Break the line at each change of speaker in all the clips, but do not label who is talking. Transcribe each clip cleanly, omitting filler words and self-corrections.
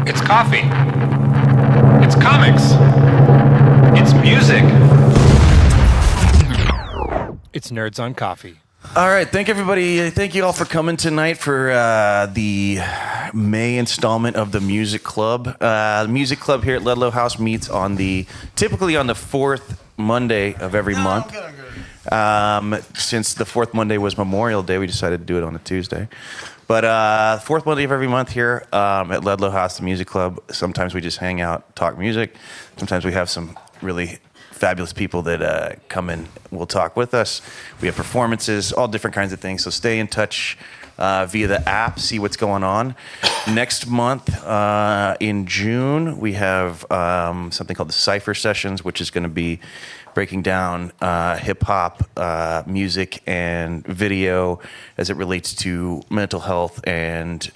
It's coffee. It's comics. It's music. It's Nerds on Coffee.
All right, thank everybody. Thank you all for coming tonight for the May installment of the Music Club. The Music Club here at Ludlow House meets typically on the fourth Monday of every month. I'm good. Since the fourth Monday was Memorial Day, we decided to do it on a Tuesday. But fourth Monday of every month here at Ludlow House, the Music Club. Sometimes we just hang out, talk music. Sometimes we have some really fabulous people that come and will talk with us. We have performances, all different kinds of things. So stay in touch via the app, see what's going on. Next month in June, we have something called the Cypher Sessions, which is going to be breaking down hip-hop music and video as it relates to mental health and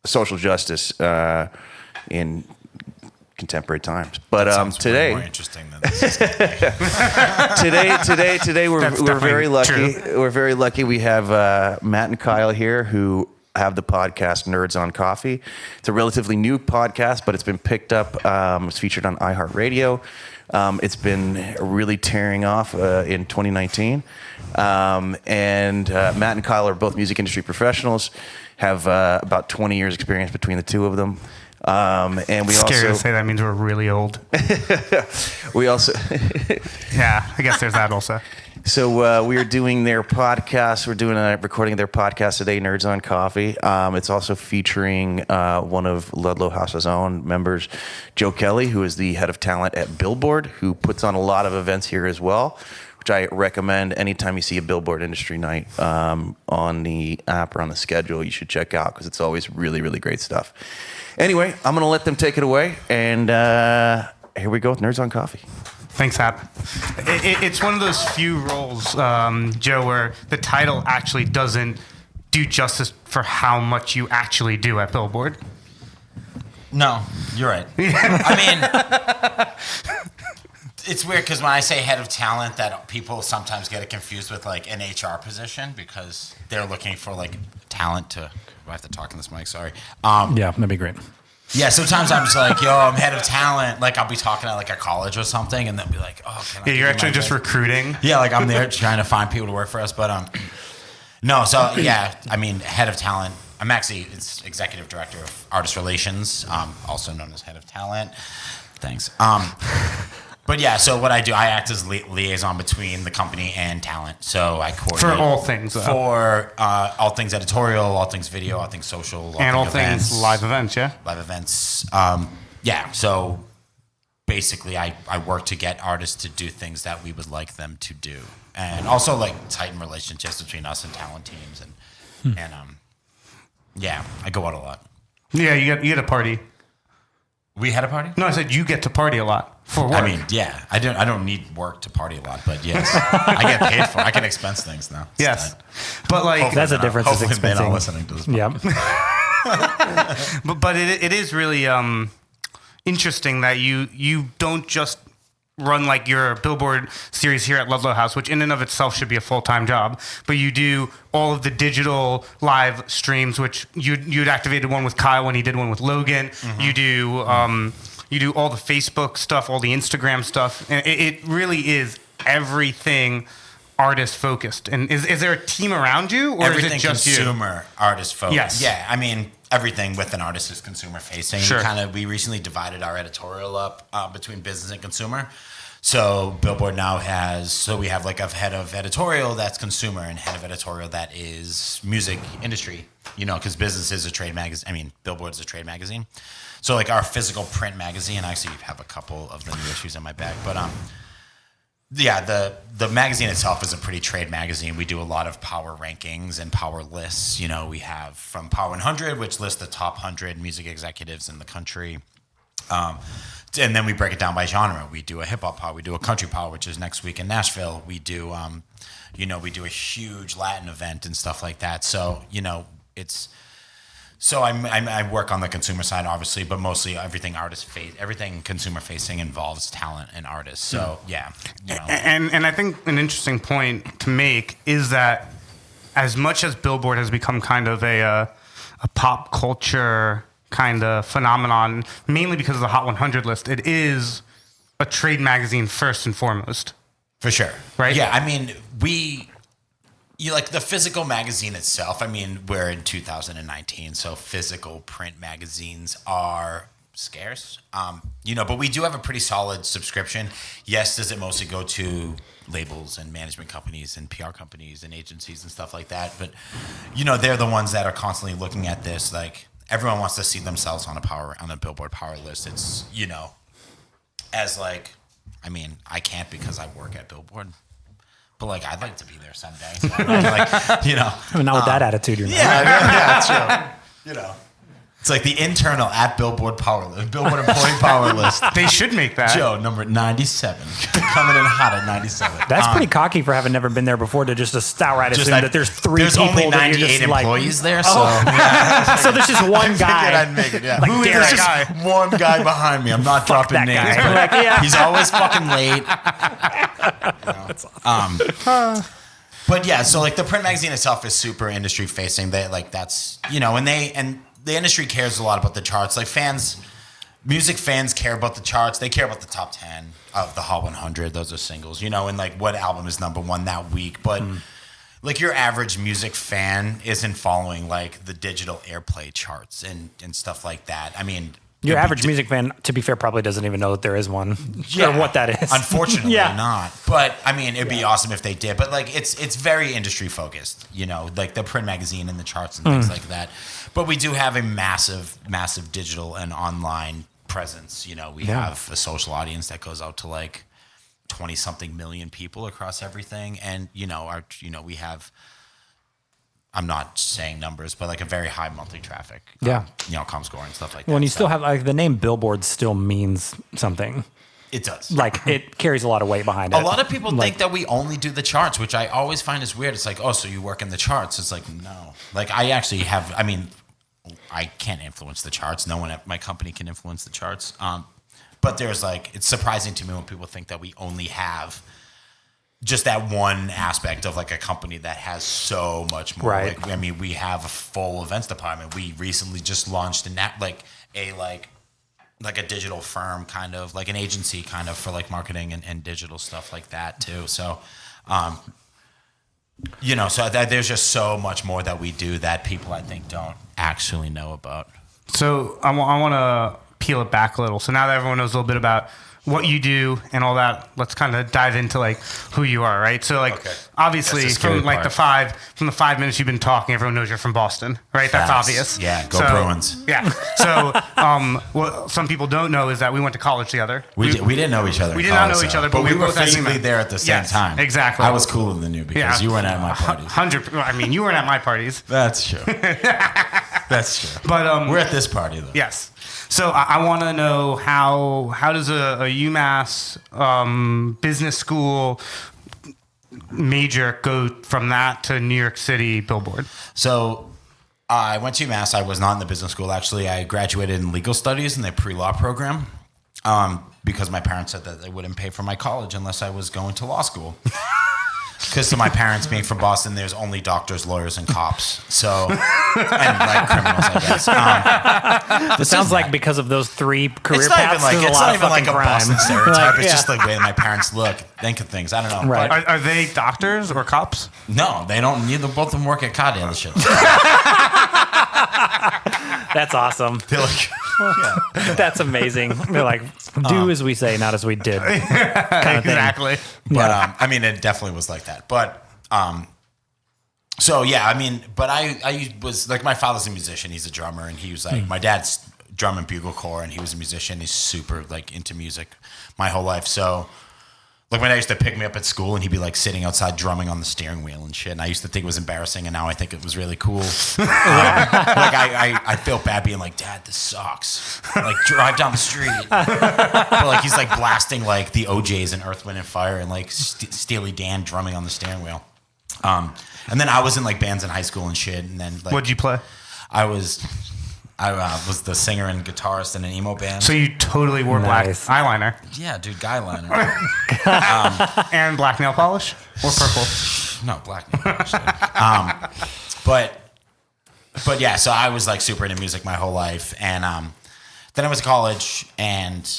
social justice in contemporary times. But today,
more interesting than this is
today we're very lucky.
True.
We're very lucky. We have Matt and Kyle here who have the podcast Nerds on Coffee. It's a relatively new podcast, but it's been picked up. It's featured on iHeartRadio. It's been really tearing off in 2019. And Matt and Kyle are both music industry professionals, have about 20 years experience between the two of them. And we
Scary
also
to say that means we're really old.
we also
Yeah, I guess there's that also.
So we are doing their podcast. We're doing a recording of their podcast today, Nerds on Coffee. It's also featuring one of Ludlow House's own members, Joe Kelley, who is the head of talent at Billboard, who puts on a lot of events here as well, which I recommend anytime you see a Billboard Industry Night on the app or on the schedule, you should check out because it's always really, really great stuff. Anyway, I'm going to let them take it away, and here we go with Nerds on Coffee.
Thanks, Hap. It's one of those few roles, Joe, where the title actually doesn't do justice for how much you actually do at Billboard.
No, you're right. I mean, it's weird because when I say head of talent, that people sometimes get it confused with like an HR position because they're looking for like talent to. Do I have to talk in this mic? Sorry.
Yeah, that'd be great.
Yeah, sometimes I'm just like, yo, I'm head of talent. Like, I'll be talking at like a college or something, and they'll be like, oh, can I?
Yeah,
give
you're
you
actually
my
just
best?
recruiting.
Yeah, like I'm there trying to find people to work for us, but no. So yeah, I mean, head of talent. I'm actually executive director of artist relations, also known as head of talent. Thanks. But yeah, so what I do, I act as liaison between the company and talent. So I coordinate
For all things, though.
for all things editorial, all things video, all things social,
And all
events,
things live events, yeah?
live events. Yeah, so basically I work to get artists to do things that we would like them to do. And also like tighten relationships between us and talent teams. And yeah, I go out a lot.
Yeah, you get a party.
We had a party?
No, I said you get to party a lot for work.
I mean, yeah, I don't need work to party a lot, but yes, I get paid for it. I can expense things now. It's
Yes.
tight.
But like...
Hopefully
That's the
they're not-
difference is
hopefully they're not
expensing.
listening to this.
Yeah.
But it is really interesting that you don't just run like your Billboard series here at Ludlow House, which in and of itself should be a full-time job, but you do all of the digital live streams, which you'd activated one with Kyle when he did one with Logan. Mm-hmm. You do all the Facebook stuff, all the Instagram stuff, and it really is everything artist focused. And is there a team around you, or
Everything
is it just
consumer artist focused.
Yes.
Yeah, I mean everything with an artist is consumer facing.
Sure.
We recently divided our editorial up between business and consumer. So Billboard now we have like a head of editorial that's consumer and head of editorial that is music industry, because business is a trade magazine. I mean, Billboard's a trade magazine. So like our physical print magazine, I actually have a couple of the new issues in my bag, but yeah, the magazine itself is a pretty trade magazine. We do a lot of power rankings and power lists. We have from Power 100, which lists the top 100 music executives in the country. And then we break it down by genre. We do a hip hop power, we do a country power, which is next week in Nashville. We do, we do a huge Latin event and stuff like that. So, it's. So I work on the consumer side, obviously, but mostly everything consumer facing involves talent and artists. So yeah.
And I think an interesting point to make is that as much as Billboard has become kind of a a pop culture kind of phenomenon, mainly because of the Hot 100 list. It is a trade magazine first and foremost.
For sure.
Right?
Yeah, I mean, you like the physical magazine itself. I mean, we're in 2019, so physical print magazines are scarce. But we do have a pretty solid subscription. Yes, does it mostly go to labels and management companies and PR companies and agencies and stuff like that? But they're the ones that are constantly looking at this. Like everyone wants to see themselves on a Billboard Power list. It's as like, I mean, I can't because I work at Billboard. But like, I'd like to be there someday. So
Not with that attitude, you're not.
Yeah, true. It's like the internal at Billboard Billboard Employee Power List.
They should make that.
Joe, number 97, coming in hot at 97.
That's pretty cocky for having never been there before to just outright assume that there's three
There's
people
only
that you're
98
just like,
employees there, so yeah.
so there's just one guy.
I'd make it, yeah.
Like,
Who is
Derek.
this guy? One guy behind me. I'm not dropping
that
names,
guy.
but
Like, yeah.
he's always fucking late.
That's awesome.
But yeah, so like the print magazine itself is super industry facing. They like that's and the industry cares a lot about the charts. Like music fans care about the charts. They care about the top 10 of the Hot 100. Those are singles, and like what album is number one that week. But like your average music fan isn't following like the digital airplay charts and stuff like that. I mean,
Your average music fan, to be fair, probably doesn't even know that there is one or what that is.
Unfortunately,
Yeah.
not. But I mean, it'd be awesome if they did. But like, it's very industry focused. Like the print magazine and the charts and things like that. But we do have a massive, massive digital and online presence. We have a social audience that goes out to like 20-something million people across everything, and we have. I'm not saying numbers, but like a very high monthly traffic.
Yeah.
Comscore and stuff like that.
Well, and you
So
still have like the name Billboard still means something.
it does.
Like it carries a lot of weight behind it.
A lot of people think that we only do the charts, which I always find is weird. It's like, oh, so you work in the charts. It's like, no. Like I actually have, I mean, I can't influence the charts. No one at my company can influence the charts. But there's like, it's surprising to me when people think that we only have just that one aspect of like a company that has so much more.
Right.
Like, I mean, we have a full events department. We recently just launched a digital firm, kind of like an agency kind of for like marketing and digital stuff like that too. So, there's just so much more that we do that people I think don't actually know about.
So I want to peel it back a little. So now that everyone knows a little bit about what you do and all that, let's kind of dive into like who you are, right? So like obviously
That's the scary
from like
part.
the 5 minutes you've been talking, everyone knows you're from Boston, right? That's
Facts.
obvious.
Yeah, go Bruins.
Yeah. So what some people don't know is that we went to college together.
We didn't know each other.
We did not know each other, but we
we were
both at
physically
UMass.
there at the same
Yes,
time.
exactly.
I was cooler than you because you weren't at my parties.
100. I mean, you weren't at my parties,
That's true. That's true.
but
We're at this party though.
yes. So I want to know how does a UMass business school major go from that to New York City Billboard?
So I went to UMass. I was not in the business school. Actually, I graduated in legal studies in the pre-law program because my parents said that they wouldn't pay for my college unless I was going to law school. Because to my parents, being from Boston, there's only doctors, lawyers, and cops. So, and like criminals, I guess.
It sounds like because of those three career
It's not
paths,
even like
there's a
it's
lot
not
of
even like
fucking
a
crime.
Boston stereotype.
Like,
It's just the way my parents look, think of things. I don't know.
Right.
But
Are they doctors or cops?
no, they don't. Neither both of them work at car dealerships.
That's awesome.
They're like,
That's amazing. They're like, do as we say, not as we did. Kind of thing.
Exactly.
but I mean, it definitely was like that. But so yeah, I mean, but I was like, my father's a musician. He's a drummer, and he was like, my dad's drum and bugle corps, and he was a musician. He's super like into music my whole life. So like when I used to pick me up at school, and he'd be like sitting outside drumming on the steering wheel and shit. And I used to think it was embarrassing, and now I think it was really cool. Like I feel bad being like, Dad, this sucks. Like drive down the street, but like he's like blasting like the OJs and Earth, Wind and Fire, and like Steely Dan drumming on the steering wheel. And then I was in like bands in high school and shit. And then like,
What'd you play?
I was the singer and guitarist in an emo band.
So you totally wore
Nice.
black eyeliner
Yeah, dude, guy liner.
and black nail polish or purple?
No, black nail, actually. But but yeah, so I was like super into music my whole life, and then I was in college, and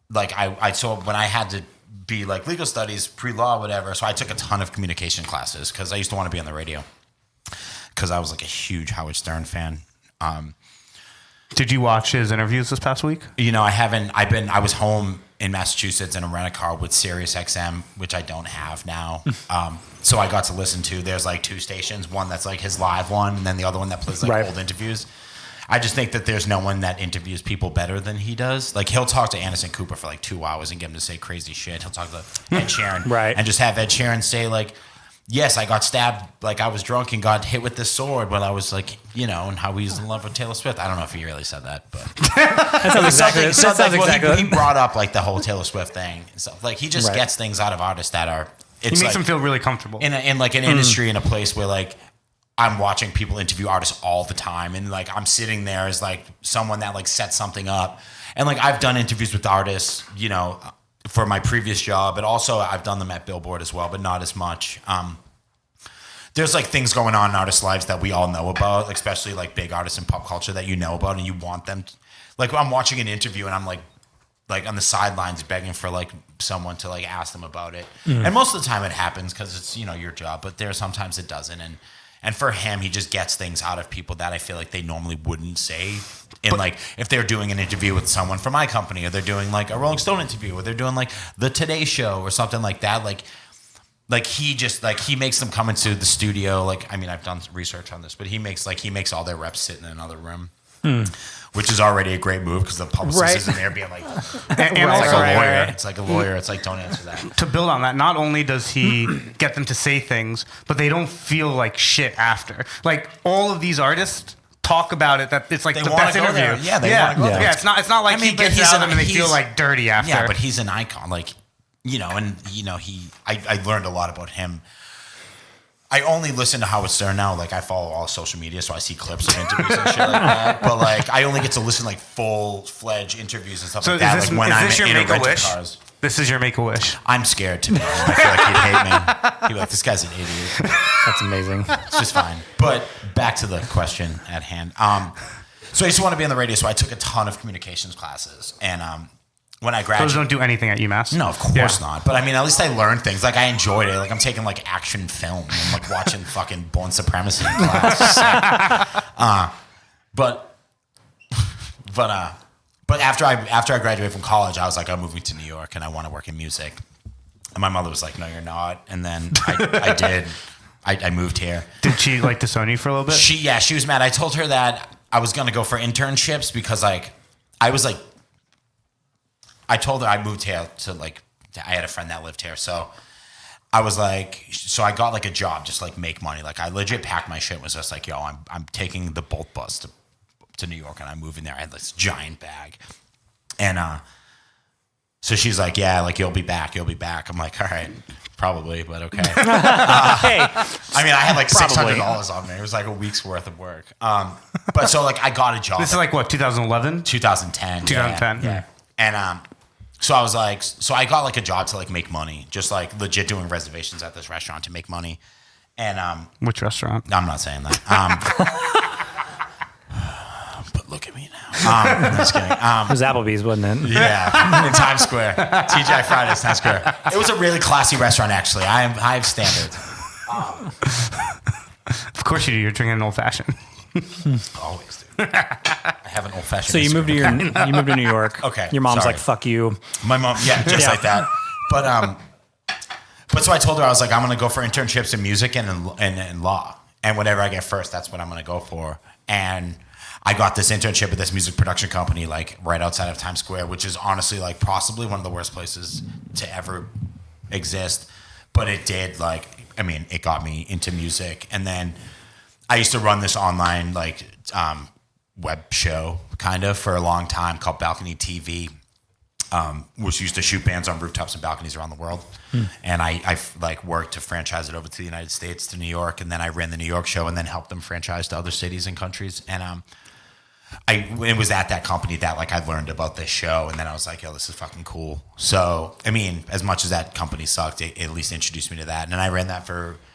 like I so when I had to be like legal studies, pre-law, whatever, so I took a ton of communication classes because I used to want to be on the radio because I was like a huge Howard Stern fan.
Did you watch his interviews this past week?
You know, I haven't. I was home in Massachusetts in a rent-a-car with Sirius XM, which I don't have now. So I got to listen to. There's like 2 stations. One that's like his live one, and then the other one that plays like old interviews. I just think that there's no one that interviews people better than he does. Like he'll talk to Anderson Cooper for like 2 hours and get him to say crazy shit. He'll talk to Ed Sheeran, and just have Ed Sheeran say like, yes, I got stabbed, like I was drunk and got hit with this sword when I was like, you know, and how he's in love with Taylor Swift. I don't know if he really said that, but
That sounds exactly.
He brought up like the whole Taylor Swift thing and stuff. Like he just gets things out of artists that are. It's
He makes
like,
them feel really comfortable.
in like an industry, in a place where like I'm watching people interview artists all the time, and like I'm sitting there as like someone that like sets something up, and like I've done interviews with artists, you know, for my previous job, but also I've done them at Billboard as well, but not as much. There's like things going on in artists' lives that we all know about, especially like big artists in pop culture that you know about, and you want them to, like I'm watching an interview and I'm like on the sidelines begging for like someone to like ask them about it. And most of the time it happens because it's, you know, your job, but there sometimes it doesn't. And for him, he just gets things out of people that I feel like they normally wouldn't say. And like if they're doing an interview with someone from my company, or they're doing like a Rolling Stone interview, or they're doing like the Today Show or something like that, like he just like he makes them come into the studio. Like I mean, I've done research on this, but he makes all their reps sit in another room, which is already a great move because the publicist isn't there being like,
and
it's
also,
like a lawyer. It's like a lawyer. It's like don't answer that.
to build on that, not only does he get them to say things, but they don't feel like shit after. Like all of these artists talk about it that it's like
They
the
wanna
best
go
interview.
there. Yeah, they wanna go there.
Yeah, it's not like
I mean,
he
but
gets
he's
out of them and they
he's-
feel like dirty after.
Yeah, but he's an icon. Like, you know, and you know, I learned a lot about him. I only listen to Howard Stern now. Like I follow all social media, so I see clips of interviews and shit like that. But like I only get to listen like full-fledged interviews and stuff
So
like that. Like when I'm
your
in a rental
Make-A-Wish?
cars.
This is your Make-A-Wish.
I'm scared to be honest. I feel like he'd hate me. He'd be like, this guy's an idiot.
That's amazing.
It's just fine. But back to the question at hand. So I used to want to be on the radio, so I took a ton of communications classes. And when I
Those
graduated,
don't do anything at UMass.
no, of course not. But I mean, at least I learned things. Like I enjoyed it. Like I'm taking like action film. I'm like watching fucking Born Supremacy in class. But after I graduated from college, I was like, I'm moving to New York and I want to work in music. And my mother was like, no, you're not. And then I did. I moved here.
Did she like disown you for a little bit?
She was mad. I told her that I was gonna go for internships because like I told her I moved here to like I had a friend that lived here, so I was like, so I got like a job, just like make money. Like I legit packed my shit and was just like, yo, I'm taking the Bolt bus to New York and I'm moving there. I had this giant bag, and so she's like, yeah, like you'll be back. I'm like, all right, probably, but okay.
Hey,
I mean, I had like
Probably.
$600 on me. It was like a week's worth of work. But so like I got a job.
This is like what, 2011?
2010.
2010.
Yeah. And so I was like, so I got like a job to like make money, just like legit doing reservations at this restaurant to make money. And
Which restaurant?
I'm not saying that. But look at me now. I'm just kidding.
it was Applebee's, wasn't it?
Yeah, in Times Square. TGI Fridays, Times Square. It was a really classy restaurant, actually. I have standards.
Of course you do. You're drinking an old fashioned.
Always do. I have an old fashioned.
So you moved to New York.
Okay,
Your mom's
sorry.
like, "Fuck you."
My mom, yeah, just
Yeah.
like that. But so I told her, I was like, I'm gonna go for internships in music and law, and whatever I get first, that's what I'm gonna go for. And I got this internship at this music production company, like right outside of Times Square, which is honestly like possibly one of the worst places to ever exist. But it did, like, I mean, it got me into music. And then I used to run this online like web show kind of for a long time called Balcony TV. Which used to shoot bands on rooftops and balconies around the world. And I like worked to franchise it over to the United States, to New York, and then I ran the New York show and then helped them franchise to other cities and countries. And it was at that company that like I learned about this show, and then I was like, yo, this is fucking cool. So I mean, as much as that company sucked, it at least introduced me to that. And then I ran that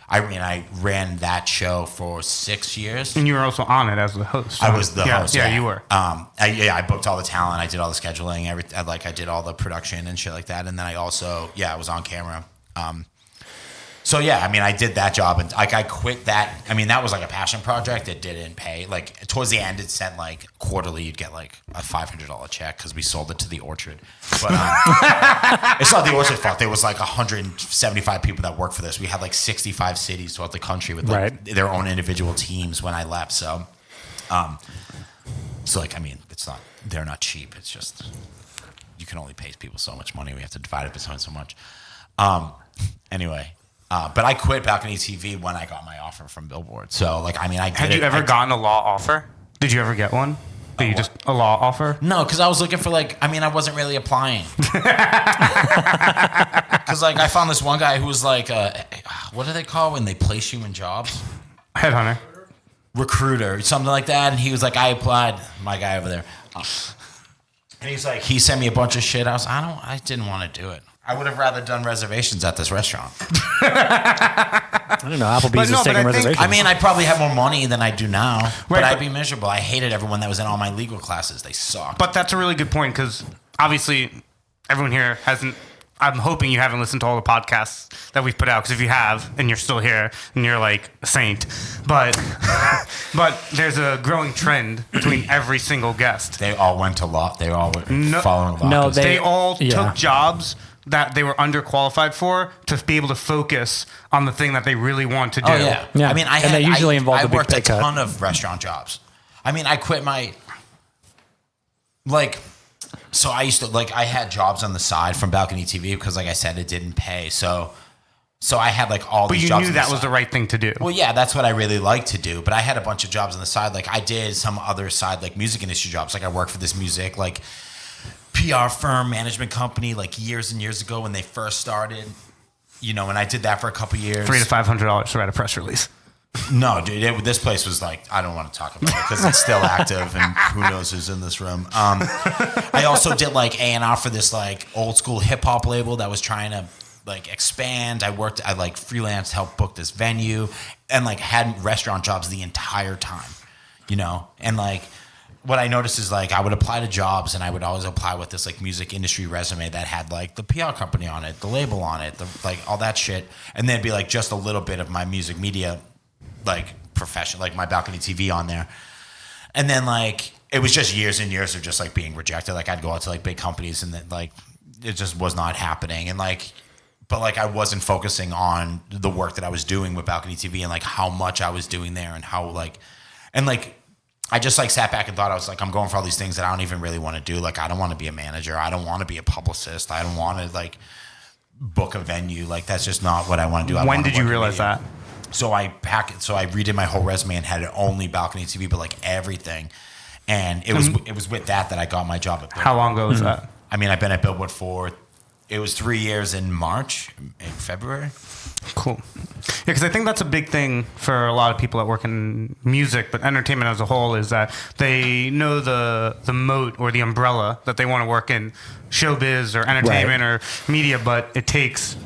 I mean, I ran that show for 6 years.
And you were also on it as the host.
I was the host.
Yeah, you were.
I booked all the talent. I did all the scheduling. I did all the production and shit like that. And then I also, I was on camera. So yeah, I mean, I did that job, and like I quit that. I mean, that was like a passion project. It didn't pay. Like towards the end, it sent like quarterly. You'd get like a $500 check because we sold it to the Orchard. But it's not the Orchard's fault. There was like 175 people that worked for this. We had like 65 cities throughout the country with like their own individual teams when I left. So, like I mean, they're not cheap. It's just you can only pay people so much money. We have to divide it between so much. Anyway. But I quit Balcony TV when I got my offer from Billboard. So, like, I mean, I did
Had you ever gotten a law offer? Did you ever get one? A law offer?
No, because I was looking for, like, I mean, I wasn't really applying. Because, like, I found this one guy who was like, what do they call when they place you in jobs?
Headhunter.
Recruiter, something like that. And he was like, I applied. My guy over there. And he's like, he sent me a bunch of shit. I didn't want to do it. I would have rather done reservations at this restaurant.
I don't know. Applebee's is taking reservations.
I mean, I probably have more money than I do now, but I'd be miserable. I hated everyone that was in all my legal classes. They sucked.
But that's a really good point because obviously everyone here hasn't. I'm hoping you haven't listened to all the podcasts that we've put out because if you have and you're still here and you're like a saint, but there's a growing trend between every single guest.
They all went to law. They all were following law.
No,
they all took jobs that they were underqualified for to be able to focus on the thing that they really want to do.
Oh, yeah.
Yeah.
I mean,
they usually involve a big
worked
pay
a
cut.
ton of restaurant jobs. I mean, I quit my, like, so I used to, like, I had jobs on the side from Balcony TV because, like I said, it didn't pay. So I had, like, all these jobs.
But you knew that was the right thing to do.
Well, yeah, that's what I really like to do. But I had a bunch of jobs on the side. Like, I did some other side, like, music industry jobs. Like, I worked for this music, like, PR firm, management company, like years and years ago when they first started, and I did that for a couple years.
$300 to $500 to write a press release.
No, dude, this place was like, I don't want to talk about it because it's still active and who knows who's in this room. I also did like A&R for this like old school hip hop label that was trying to like expand. I like freelanced, helped book this venue and like had restaurant jobs the entire time, and like, what I noticed is like I would apply to jobs and I would always apply with this like music industry resume that had like the PR company on it, the label on it, like all that shit. And then be like just a little bit of my music media like profession, like my Balcony TV on there. And then like it was just years and years of just like being rejected. Like I'd go out to like big companies and then like it just was not happening. And like, but like I wasn't focusing on the work that I was doing with Balcony TV and like how much I was doing there and how like, and like, I just like sat back and thought I was like, I'm going for all these things that I don't even really want to do. Like, I don't want to be a manager. I don't want to be a publicist. I don't want to like book a venue. Like, that's just not what I want to do.
When did you realize that?
So I redid my whole resume and had it only Balcony TV, but like everything. And it was with that I got my job at Billboard.
How long ago was that?
I mean, I've been at Billboard it was 3 years in February.
Cool. Yeah, because I think that's a big thing for a lot of people that work in music, but entertainment as a whole is that they know the moat or the umbrella that they want to work in showbiz or entertainment or media, but it takes...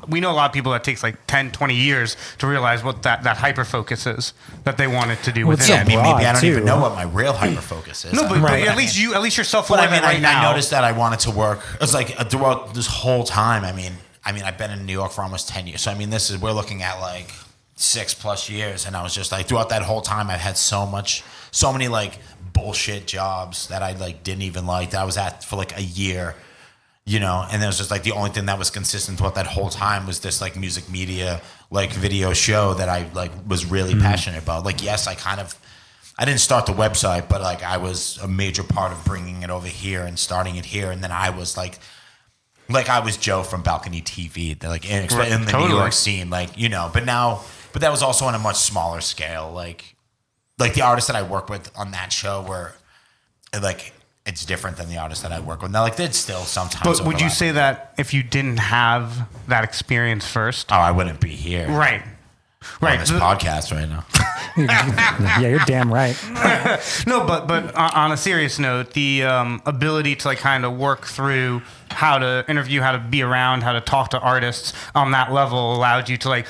we know a lot of people that takes like 10, 20 years to realize what that hyper focus is that they wanted to do within.
Yeah, I mean, maybe I don't even know what my real hyper focus is.
No, but at least you're self-aware.
But I mean,
now.
I noticed that I wanted to work. It's like throughout this whole time. I mean, I've been in New York for almost 10 years. So I mean, we're looking at like 6+ years, and I was just like throughout that whole time, I've had so many like bullshit jobs that I like didn't even like that I was at for like a year. And it was just like the only thing that was consistent throughout that whole time was this like music media, like video show that I like was really passionate about. Like, yes, I didn't start the website, but like I was a major part of bringing it over here and starting it here. And then I was like I was Joe from Balcony TV, like in the New York scene, like, but that was also on a much smaller scale. Like the artists that I work with on that show were like, it's different than the artists that I work with. Now, like, they'd still sometimes
But would you say that if you didn't have that experience first?
Oh, I wouldn't be here.
Right.
On this podcast right now.
Yeah, you're damn right.
No, but on a serious note, the ability to like kind of work through how to interview, how to be around, how to talk to artists on that level allowed you to like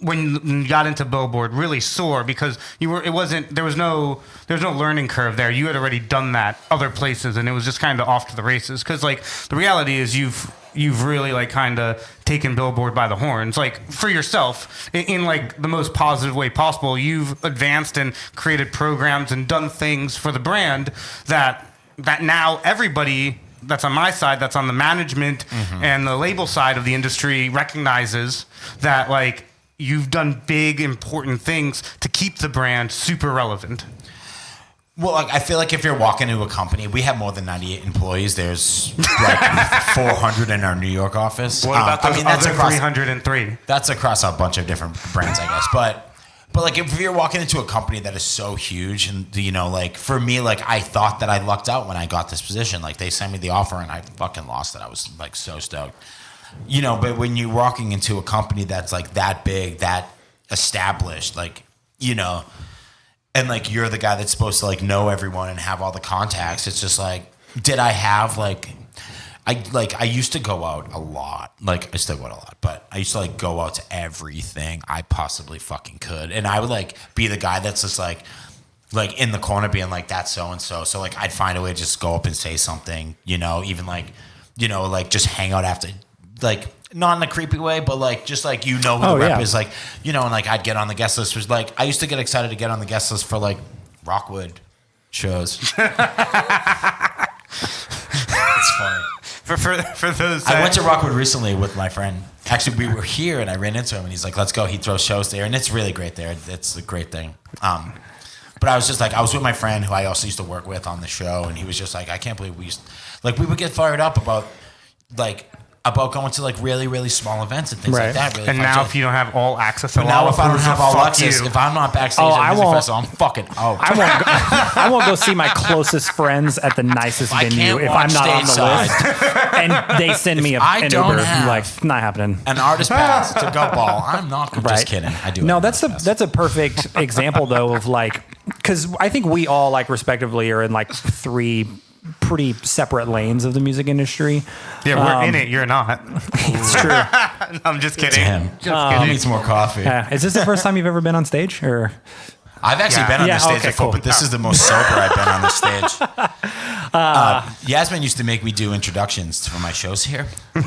when you got into Billboard really soar because there was no learning curve there. You had already done that other places, and it was just kind of off to the races. Because like the reality is you've really like kind of taken Billboard by the horns, like for yourself in like the most positive way possible. You've advanced and created programs and done things for the brand that now everybody that's on my side, that's on the management and the label side of the industry recognizes that like you've done big, important things to keep the brand super relevant.
Well, like, I feel like if you're walking into a company, we have more than 98 employees. There's like 400 in our New York office.
What about those
that's
other
across
303?
That's across a bunch of different brands, I guess. But like if you're walking into a company that is so huge, and you know, like for me, like I thought that I lucked out when I got this position. Like they sent me the offer, and I fucking lost it. I was like so stoked, you know. But when you're walking into a company that's like that big, that established, like you know. And like you're the guy that's supposed to like know everyone and have all the contacts. It's just like, did I have like, I used to go out a lot. Like I still go out a lot, but I used to like go out to everything I possibly fucking could. And I would like be the guy that's just like in the corner being like, that's so and so. So like I'd find a way to just go up and say something, you know, even like, you know, like just hang out after, like not in a creepy way, but like just like you know who the rep is, like you know, and like I'd get on the guest list. Was like I used to get excited to get on the guest list for like Rockwood shows. It's funny.
For those,
I went to Rockwood recently with my friend. Actually, we were here and I ran into him and he's like, "Let's go." He throws shows there and it's really great there. It's a great thing. But I was just like, I was with my friend who I also used to work with on the show, and he was just like, I can't believe we would get fired up about going to like really, really small events and things like that. Really
and
fun
now
shit.
if you don't have all access to
Now if I don't have all access,
you.
if I'm not backstage at a music festival, I'm fucking out.
I won't go see my closest friends at the nicest
I
venue
can't
if I'm
walk
not on the
stateside.
list. And they send me
I
an
don't
Uber.
have-
Like, not happening.
An artist pass to go ball. I'm not just kidding. I do.
No,
have
that's
an artist
that's a perfect example though of like, because I think we all like respectively are in like three pretty separate lanes of the music industry.
Yeah, we're in it. You're not.
It's true.
I'm just kidding.
him.
Just
He
kidding.
needs more coffee.
Is this the first time you've ever been on stage, or?
I've actually been on
Yeah,
the stage
okay,
before,
cool.
but this is the most sober I've been on the stage. Yasmin used to make me do introductions for my shows here. And,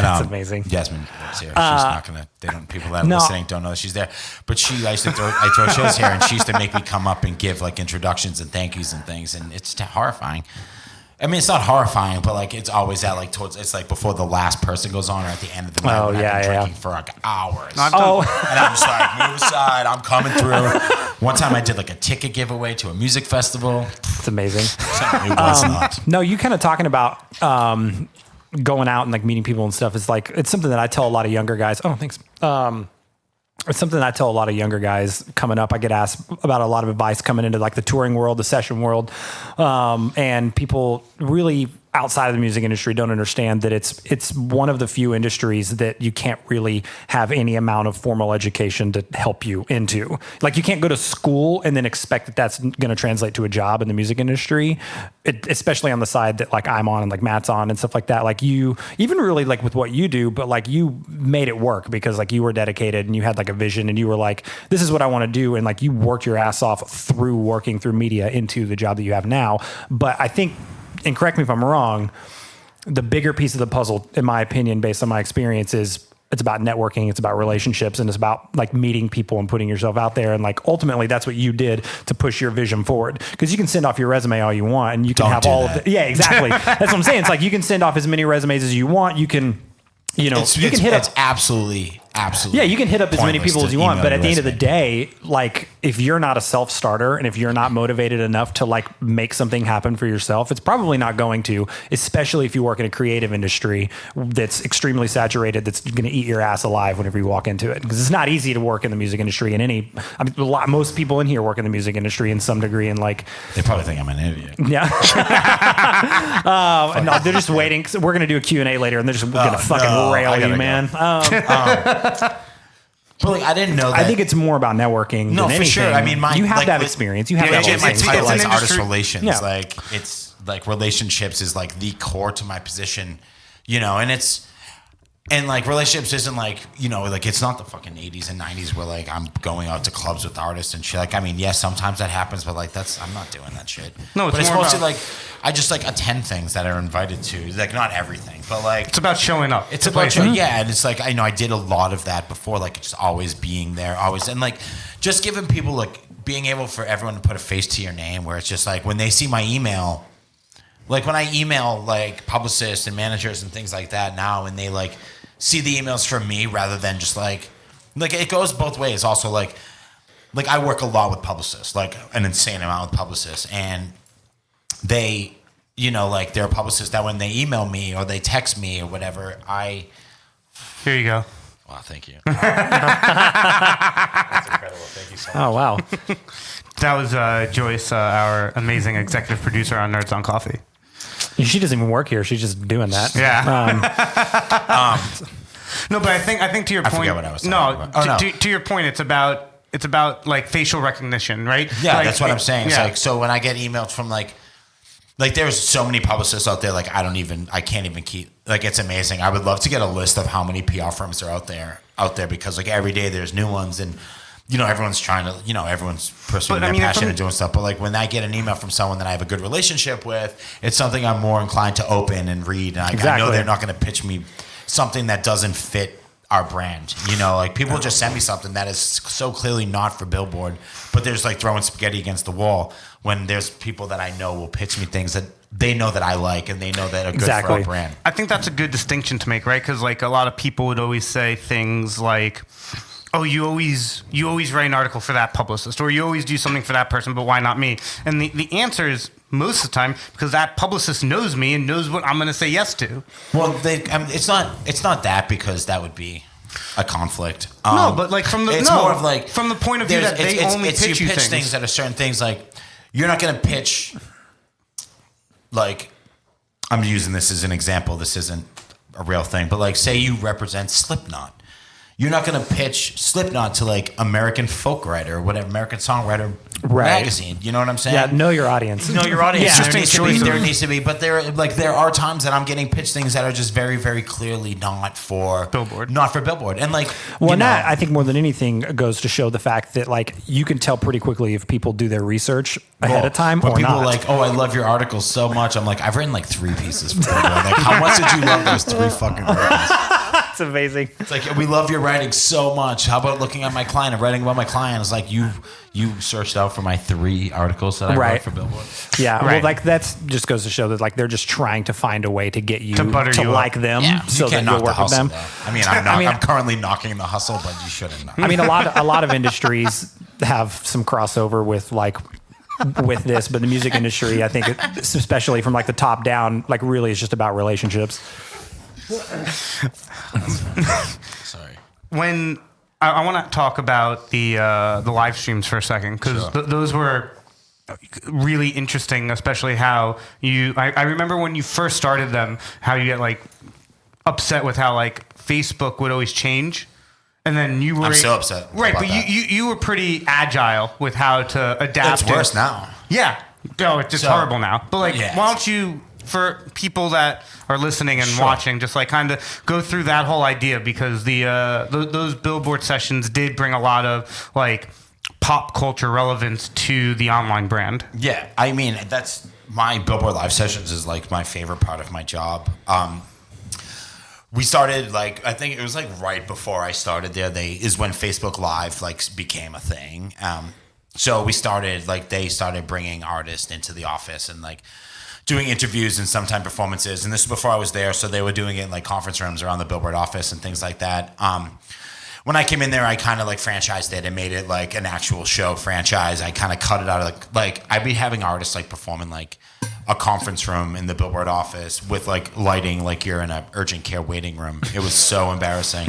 That's amazing.
Yasmin works here. She's not gonna. People that are listening don't know that she's there. But I throw shows here, and she used to make me come up and give like introductions and thank yous and things, and it's horrifying. I mean, it's not horrifying, but like it's always at like it's like before the last person goes on or at the end of the night.
Oh,
when I've
yeah,
been
yeah.
drinking for like hours.
I've done-
And I'm just like, move aside, I'm coming through. One time I did like a ticket giveaway to a music festival.
It's amazing.
It was not.
No, you kind of talking about going out and like meeting people and stuff. It's like, it's something that I tell a lot of younger guys. Oh, thanks. It's something that I tell a lot of younger guys coming up. I get asked about a lot of advice coming into like the touring world, the session world. And people really outside of the music industry don't understand that it's one of the few industries that you can't really have any amount of formal education to help you into. Like you can't go to school and then expect that that's going to translate to a job in the music industry, especially on the side that like I'm on and like Matt's on and stuff like that. Like you, even really like with what you do, but like you made it work because like you were dedicated and you had like a vision and you were like, this is what I want to do. And like you worked your ass off through working through media into the job that you have now. But I think, and correct me if I'm wrong, the bigger piece of the puzzle, in my opinion, based on my experience, is it's about networking, it's about relationships, and it's about like meeting people and putting yourself out there. And like ultimately, that's what you did to push your vision forward. Because you can send off your resume all you want, and you can
Don't
have
do
all
that.
of the, yeah, exactly. That's what I'm saying. It's like you can send off as many resumes as you want. You can, you know, you can hit up.
It's absolutely.
Yeah, you can hit up as many
pointless
people
to
as you want,
email
but
your
at the end of the
resume.
day, like if you're not a self-starter and if you're not motivated enough to like make something happen for yourself, it's probably not going to, especially if you work in a creative industry that's extremely saturated, that's going to eat your ass alive whenever you walk into it. Because it's not easy to work in the music industry in any, I mean, most people in here work in the music industry in some degree, and like,
They probably think I'm an idiot.
yeah. No, they're just waiting. 'Cause we're going to do a Q&A later and they're just going to fucking
no, I
rail
gotta
you,
go.
man.
But like, I didn't know that.
I think it's more about networking.
No,
than
for
anything.
sure. I mean,
you have
like,
to have
with-
experience. You have to
Yeah,
have
my
experience.
title
it's
is
an
artist
industry-
relations.
Yeah.
Like it's like relationships is like the core to my position, you know. And it's And like relationships isn't like, like it's not the fucking 80s and 90s where like I'm going out to clubs with artists and shit. Like, I mean, yes, sometimes that happens, but like I'm not doing that shit.
No,
but it's
more
mostly
about,
like I just like attend things that are invited to. Like not everything, but like
it's about showing up.
It's about yeah, and it's like I did a lot of that before, like just always being there, always, and like just giving people like being able for everyone to put a face to your name, where it's just like when they see my email. Like when I email like publicists and managers and things like that now, and they like see the emails from me rather than just like it goes both ways. Also like I work a lot with publicists, like an insane amount with publicists, and they, like there are publicists that when they email me or they text me or whatever,
Here you go.
Wow, thank you.
That's incredible. Thank you so much.
Oh, wow.
That was Joyce, our amazing executive producer on Nerds on Coffee.
She doesn't even work here. She's just doing that.
Yeah. No, but I think to your point.
I forget what I was talking about.
To your point, it's about like facial recognition, right?
Yeah,
like,
that's what I'm saying. It's
yeah.
like so when I get emails from like there's so many publicists out there, like I can't even keep, like it's amazing. I would love to get a list of how many PR firms are out there because like every day there's new ones, and everyone's trying to, everyone's pursuing their passion and doing stuff. But like when I get an email from someone that I have a good relationship with, it's something I'm more inclined to open and read. And I know they're not going to pitch me something that doesn't fit our brand. Like people just send me something that is so clearly not for Billboard, but there's like throwing spaghetti against the wall when there's people that I know will pitch me things that they know that I like and they know that are good for our brand.
I think that's a good distinction to make, right? Because like a lot of people would always say things like, oh, you always write an article for that publicist, or you always do something for that person, but why not me? And the answer is most of the time because that publicist knows me and knows what I'm going to say yes to.
Well, it's not that, because that would be a conflict.
No, but like from the
more of like
from the point of view that they only pitch you
things that are certain things. Like you're not going to pitch. Like I'm using this as an example. This isn't a real thing, but like say you represent Slipknot. You're not going to pitch Slipknot to like American Folk Writer or whatever, American Songwriter magazine. You know what I'm saying?
Yeah, know your audience.
Know your audience.
Yeah.
There needs to be, but there are times that I'm getting pitched things that are just very, very clearly not for
Billboard.
And like,
that I think more than anything goes to show the fact that like you can tell pretty quickly if people do their research ahead of time
when
or
people
not.
are like, oh, I love your articles so much. I'm like, I've written like 3 pieces for Billboard. Like, how much did you love those 3 fucking articles?
It's amazing.
It's like, we love your writing so much. How about looking at my client and writing about my client? It's like you searched out for my 3 articles that I wrote for Billboard.
Yeah,
Right.
well, like that's just goes to show that like they're just trying to find a way to get you
To butter you
like
up.
them,
you
so that
can't
you'll
knock the
work with
hustle,
them.
though. I mean, I'm currently knocking the hustle, but you shouldn't.
I mean, a lot of industries have some crossover with like with this, but the music industry, I think, especially from like the top down, like really is just about relationships.
Sorry.
When I want to talk about the live streams for a second, because those were really interesting, especially how I remember when you first started them, how you get like upset with how like Facebook would always change. And then you were...
I'm so upset.
Right,
about
but
that.
you were pretty agile with how to adapt.
It's worse now.
Yeah. No, it's just horrible now. But like,
Yeah.
why don't you, for people that are listening and watching, just like kind of go through that whole idea, because those Billboard sessions did bring a lot of like pop culture relevance to the online brand.
Yeah, I mean, that's my Billboard live sessions is like my favorite part of my job. We started like, I think it was like right before I started there. Is when Facebook Live like became a thing. So we started like they started bringing artists into the office and like doing interviews and sometime performances. And this is before I was there, so they were doing it in like conference rooms around the Billboard office and things like that. When I came in there, I kind of like franchised it and made it like an actual show franchise. I kind of cut it out of like I'd be having artists like performing like a conference room in the Billboard office with like lighting like you're in an urgent care waiting room. It was so embarrassing.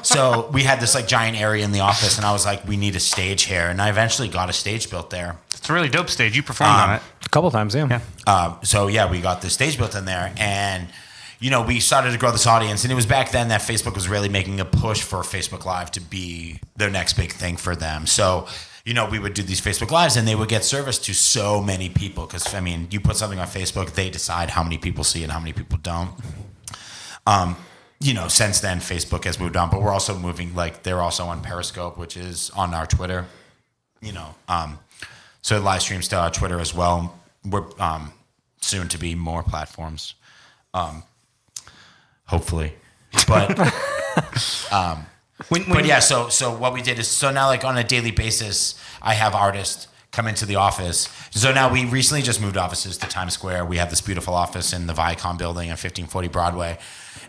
So we had this like giant area in the office, and I was like, we need a stage here. And I eventually got a stage built there.
It's a really dope stage. You performed on it.
A couple times, yeah.
So yeah, we got the stage built in there, and we started to grow this audience. And it was back then that Facebook was really making a push for Facebook Live to be their next big thing for them. So we would do these Facebook Lives, and they would get service to so many people. Because, I mean, you put something on Facebook, they decide how many people see it and how many people don't. since then Facebook has moved on, but we're also moving, like they're also on Periscope, which is on our Twitter, so it live streams to our Twitter as well. We're soon to be more platforms, hopefully, but so what we did is, so now like on a daily basis, I have artists come into the office. So now we recently just moved offices to Times Square. We have this beautiful office in the Viacom building on 1540 Broadway.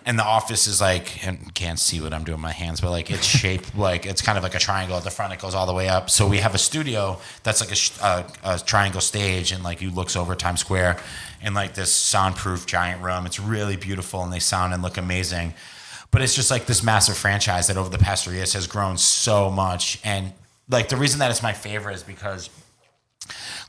And the office is like, and you can't see what I'm doing with my hands, but like it's shaped like, it's kind of like a triangle at the front. It goes all the way up. So we have a studio that's like a triangle stage, and like you looks over Times Square in like this soundproof giant room. It's really beautiful, and they sound and look amazing. But it's just like this massive franchise that over the past 3 years has grown so much. And like the reason that it's my favorite is because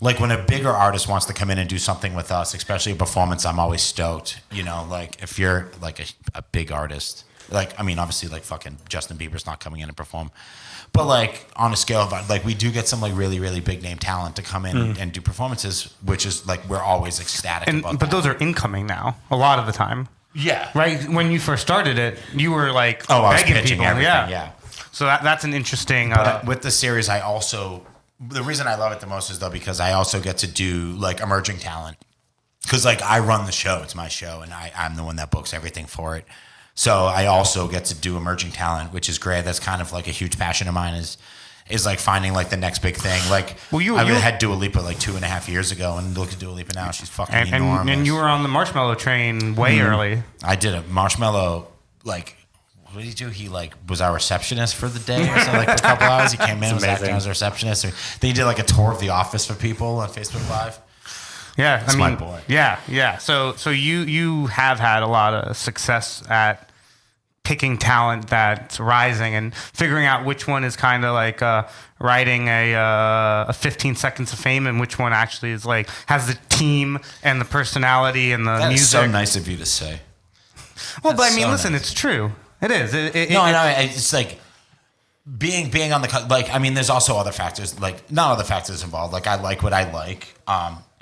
like when a bigger artist wants to come in and do something with us, especially a performance, I'm always stoked. Like if you're like a big artist, like, I mean, obviously like fucking Justin Bieber's not coming in and perform, but like on a scale of like, we do get some like really, really big name talent to come in and do performances, which is like, we're always ecstatic about
but
that.
those are incoming now a lot of the time.
Yeah.
Right. When you first started it, you were like,
I was
begging
pitching
people.
everything. Yeah.
So that's an interesting.
But with the series, the reason I love it the most is though because I also get to do like emerging talent, because like I run the show, it's my show, and I'm the one that books everything for it. So I also get to do emerging talent, which is great. That's kind of like a huge passion of mine is like finding like the next big thing. Like I had Dua Lipa like 2.5 years ago, and look at Dua Lipa now, she's fucking enormous.
And you were on the Marshmallow train way early.
I did a Marshmallow like. What did he do? He like was our receptionist for the day or something, like for a couple hours. He came in, was acting as a receptionist. Then he did like a tour of the office for people on Facebook Live.
Yeah,
That's my boy.
Yeah. So you have had a lot of success at picking talent that's rising and figuring out which one is kind of like riding a 15 seconds of fame, and which one actually is like has the team and the personality and the music.
That's so nice of you to say.
Well, but I mean,
so
listen,
nice.
It's true. It is.
No, it's like being on the, like, I mean, there's also other factors, like not other factors involved. Like I like what I like.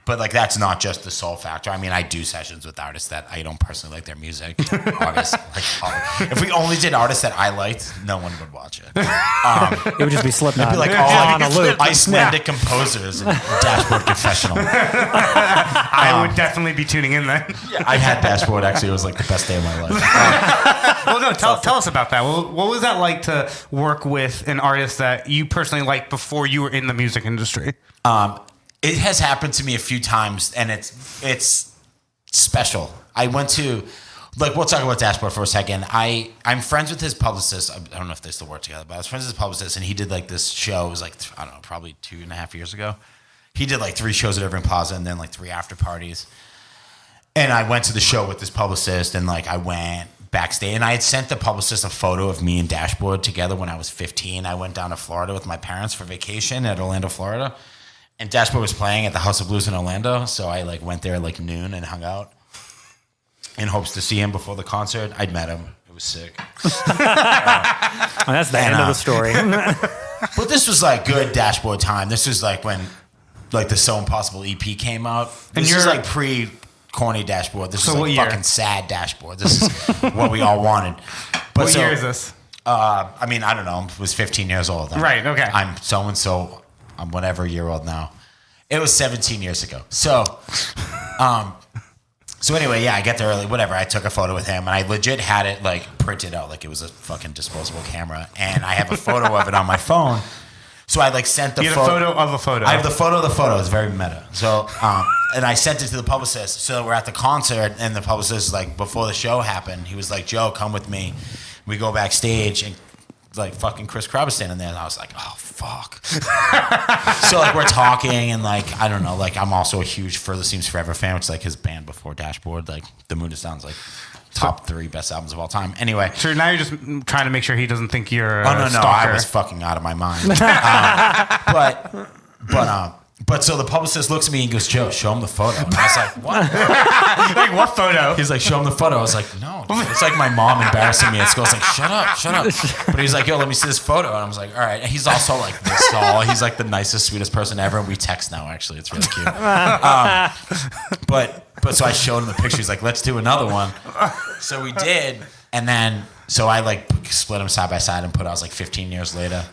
But like that's not just the sole factor. I mean, I do sessions with artists that I don't personally like their music. Artists, like, if we only did artists that I liked, no one would watch it.
It would just be Slipknot.
It'd be like
on a loop.
Icelandic composers and Dashboard Confessional.
I would definitely be tuning in then.
I had Dashboard, actually. It was like the best day of my life.
Well, no, tell us about that. Well, what was that like to work with an artist that you personally liked before you were in the music industry?
It has happened to me a few times, and it's special. I went to, like, we'll talk about Dashboard for a second. I'm friends with his publicist. I don't know if they still work together, but I was friends with his publicist, and he did like this show. It was like, I don't know, probably 2.5 years ago. He did like 3 shows at Irving Plaza and then like 3 after parties. And I went to the show with this publicist, and like I went backstage, and I had sent the publicist a photo of me and Dashboard together when I was 15. I went down to Florida with my parents for vacation at Orlando, Florida. And Dashboard was playing at the House of Blues in Orlando, so I like went there at like noon and hung out in hopes to see him before the concert. I'd met him. It was sick.
And that's the end of the story.
But this was like good Dashboard time. This was like when like the So Impossible EP came out. This is like pre-corny Dashboard. This is like fucking sad Dashboard. This is what we all wanted. But
what year is this?
I mean, I don't know. I was 15 years old then.
Right, okay.
I'm so-and-so. I'm whatever year old now. It was 17 years ago. So, so anyway, yeah, I get there early, whatever. I took a photo with him, and I legit had it like printed out like it was a fucking disposable camera, and I have a photo of it on my phone. So I like sent the
photo of a photo.
I have the photo of the photo. It's very meta. So, and I sent it to the publicist. So we're at the concert, and the publicist, like before the show happened, he was like, "Joe, come with me." We go backstage, and like fucking Chris Krubb was standing there, and I was like, oh fuck. So like we're talking, and like I don't know, like I'm also a huge Further Seems Forever fan, which is like his band before Dashboard. Like The Moon is Down's like top 3 best albums of all time. Anyway,
so now you're just trying to make sure he doesn't think you're a
no,
stalker.
I was fucking out of my mind. But so the publicist looks at me and goes, "Joe, show him the photo." And I was like, "What?"
Like, what photo?
He's like, "Show him the photo." I was like, "No." It's like my mom embarrassing me at school. It's like, "Shut up." But he's like, "Yo, let me see this photo." And I was like, "All right." And he's also like this tall. He's like the nicest, sweetest person ever. And we text now, actually. It's really cute. But so I showed him the picture. He's like, "Let's do another one." So we did. And then, so I like split them side by side and put, I was like 15 years later,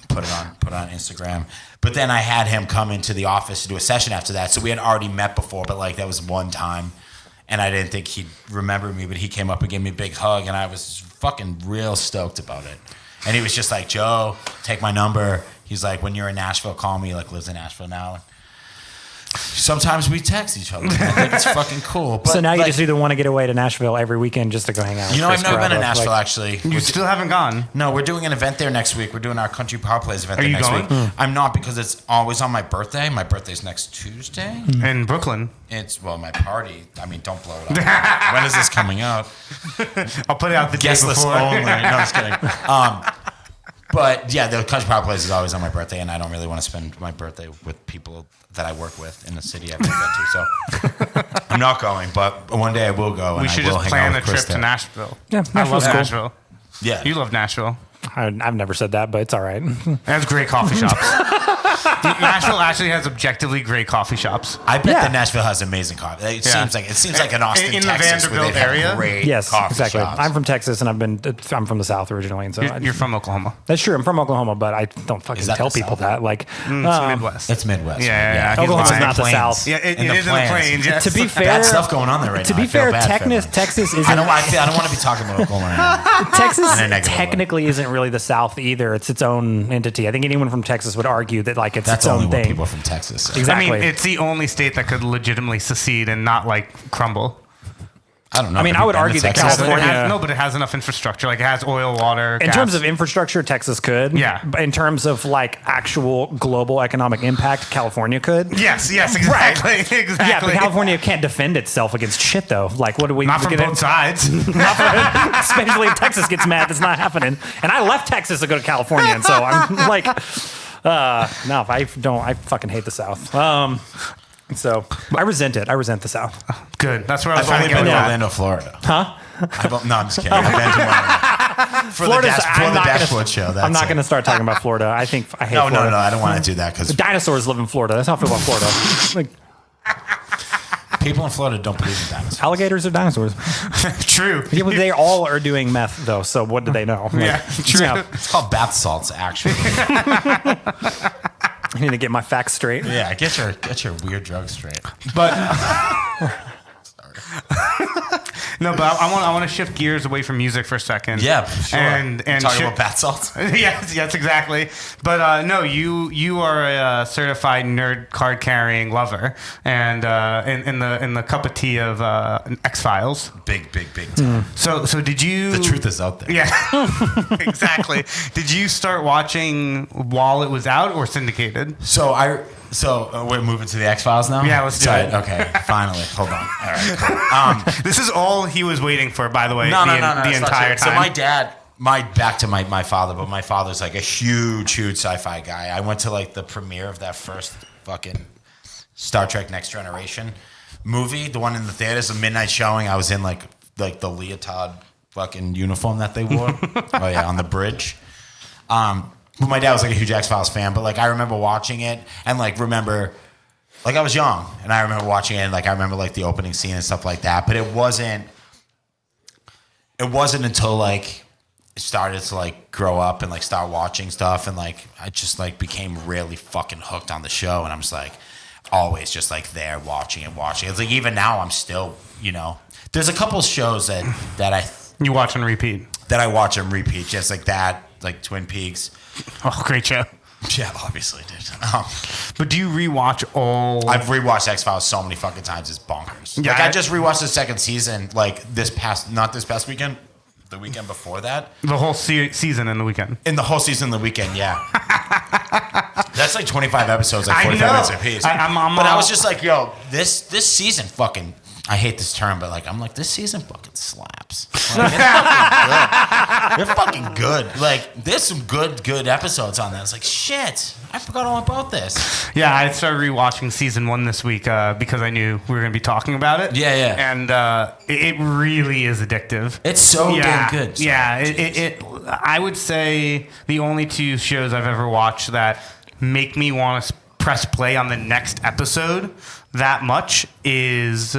put it on Instagram. But then I had him come into the office to do a session after that. So we had already met before, but like that was one time. And I didn't think he'd remember me, but he came up and gave me a big hug, and I was fucking real stoked about it. And he was just like, Joe, take my number. He's like, when you're in Nashville, call me. He like lives in Nashville now. Sometimes we text each other. I think it's fucking cool. But
So now you
like,
just either want to get away to Nashville every weekend just to go hang out.
you know,
with
I've
Chris
never been to
Corrado.
Nashville,
Like,
actually.
You still haven't gone.
No, we're doing an event there next week. We're doing our Country Power Plays event
Are
there
you
next
going?
week. I'm not, because it's always on my birthday. My birthday's next Tuesday.
In Brooklyn.
It's, well, my party. I mean, don't blow it up. When is this coming out?
I'll put it out the day
Guest list
before.
only. No, I'm just kidding. But yeah, the Country Power Plays is always on my birthday, and I don't really want to spend my birthday with people that I work with in the city I've been to. So I'm not going, but one day I will go. And
We should
I will
just
hang out
plan a
with
trip
Chris
to
there.
Nashville.
Yeah,
I love
Nashville's cool.
Nashville.
Yeah,
You love Nashville.
I've never said that, but it's all right.
It has great coffee shops. Nashville actually has objectively great coffee shops.
I bet
Yeah.
that Nashville has amazing coffee. It
Yeah.
seems like an Austin,
In the
Texas, where
Vanderbilt
they have
area?
great
Yes,
coffee
exactly.
shops.
I'm from Texas, and I'm from the South originally, and so
You're from Oklahoma.
that's true. I'm from Oklahoma, but I don't fucking
Is that
tell
the
people
South?
that. Like,
It's Midwest.
It's Midwest.
Yeah. He's
Oklahoma's
lying.
not the
Plains.
South.
Yeah, it
In the
is in the
plains.
plains. Yes.
To be fair,
Bad stuff going on there right
to
now.
be
I feel
fair,
bad for everyone.
Texas
I
isn't.
don't want to be talking about Oklahoma right now.
Texas
In a negative way.
technically isn't really the South either. It's its own entity. I think anyone from Texas would argue that like it's
That's
its
only
own
what
thing.
people from Texas say.
Exactly.
I mean, it's the only state that could legitimately secede and not like crumble.
I don't know.
I mean,
Have
I
you
would
been to
argue that
Texas?
California-
But it has enough infrastructure. Like it has oil, water.
In
gas.
terms of infrastructure, Texas could.
Yeah.
But in terms of like actual global economic impact, California could.
yes, exactly, exactly.
Yeah, but California can't defend itself against shit though. Like, what do we?
Not from both sides.
Especially if Texas gets mad, that's not happening. And I left Texas to go to California, and so I'm like, no, I fucking hate the South. So I resent it. I resent the South.
Good. That's where I was
I've
trying
only
to get
been to
at.
Orlando, Florida. Huh? No, I'm just kidding. I've been to Orlando. For
Florida's.
the
I'm not
dashboard show.
gonna.
That's
I'm not
it.
going to start talking about Florida. I hate
No,
Florida.
I don't want to do that because
Dinosaurs live in Florida. That's how I feel about Florida. Like
people in Florida don't believe in dinosaurs.
alligators are dinosaurs.
True.
Yeah, but they all are doing meth though. So what do they know? Like,
Yeah, true.
yeah.
It's called bath salts, actually.
I need to get my facts straight.
Yeah, get your weird drugs straight.
But no, but I want to shift gears away from music for a second.
Yeah, sure.
And
talking
shi-
about bath salts.
yes, exactly. But no, you are a certified nerd card carrying lover, and in the cup of tea of X-Files.
Big time.
So did you?
The truth is out there.
Yeah, exactly. Did you start watching while it was out or syndicated?
So we're moving to the X-Files now?
Yeah, let's do it.
Okay, finally. Hold on. All right, cool.
This is all he was waiting for, by the way.
No,
the
it's not
entire
true.
time.
So my dad, back to my father, but my father's like a huge sci-fi guy. I went to like the premiere of that first fucking Star Trek Next Generation movie, the one in the theaters, a midnight showing. I was in like the leotard fucking uniform that they wore. Oh yeah, on the bridge. But my dad was like a huge X-Files fan, but like I remember watching it and like remember, like I was young and I remember watching it and like I remember like the opening scene and stuff like that. But it wasn't until like it started to like grow up and like start watching stuff and like I just like became really fucking hooked on the show and I'm just like always just like there watching it. It's like even now I'm still, there's a couple shows that
You watch and repeat.
I watch and repeat, just like that, like Twin Peaks.
Oh, great show.
Yeah, obviously, dude.
But do you rewatch all?
I've rewatched X-Files so many fucking times, it's bonkers.
Yeah,
Like, I just rewatched the second season, like, not this past weekend, the weekend before that.
The whole season in the weekend.
In the whole season, the weekend, yeah. That's like 25 episodes, like
I
45
know.
minutes a piece.
I'm
But I
all-
was just like, yo, this season fucking, I hate this term, but like, I'm like, this season fucking slaps. Like, they're fucking good. Like, there's some good episodes on that. It's like, shit, I forgot all about this.
Yeah, I started rewatching season 1 this week because I knew we were going to be talking about it.
Yeah.
And it really is addictive.
It's so damn good. So
Yeah, it I would say the only 2 shows I've ever watched that make me want to press play on the next episode that much is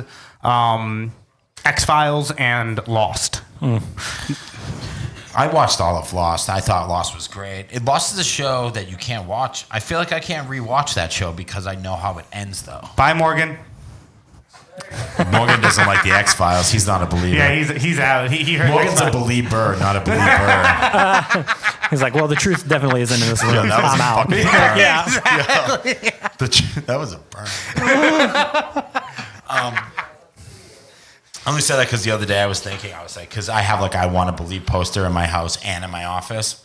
X-Files and Lost.
I watched all of Lost. I thought Lost was great. Lost is a show that you can't watch. I feel like I can't rewatch that show because I know how it ends, though.
Bye, Morgan.
Morgan doesn't like the X-Files. He's not a believer.
Yeah, he's out. He heard
Morgan's a believer, not a believer.
He's like, well, the truth definitely isn't in this room.
Yo, that was
I'm
a
out.
fucking burn.
Yeah.
Exactly. That was a burn. I only said that because the other day I was like, because I have like I Want to Believe poster in my house and in my office,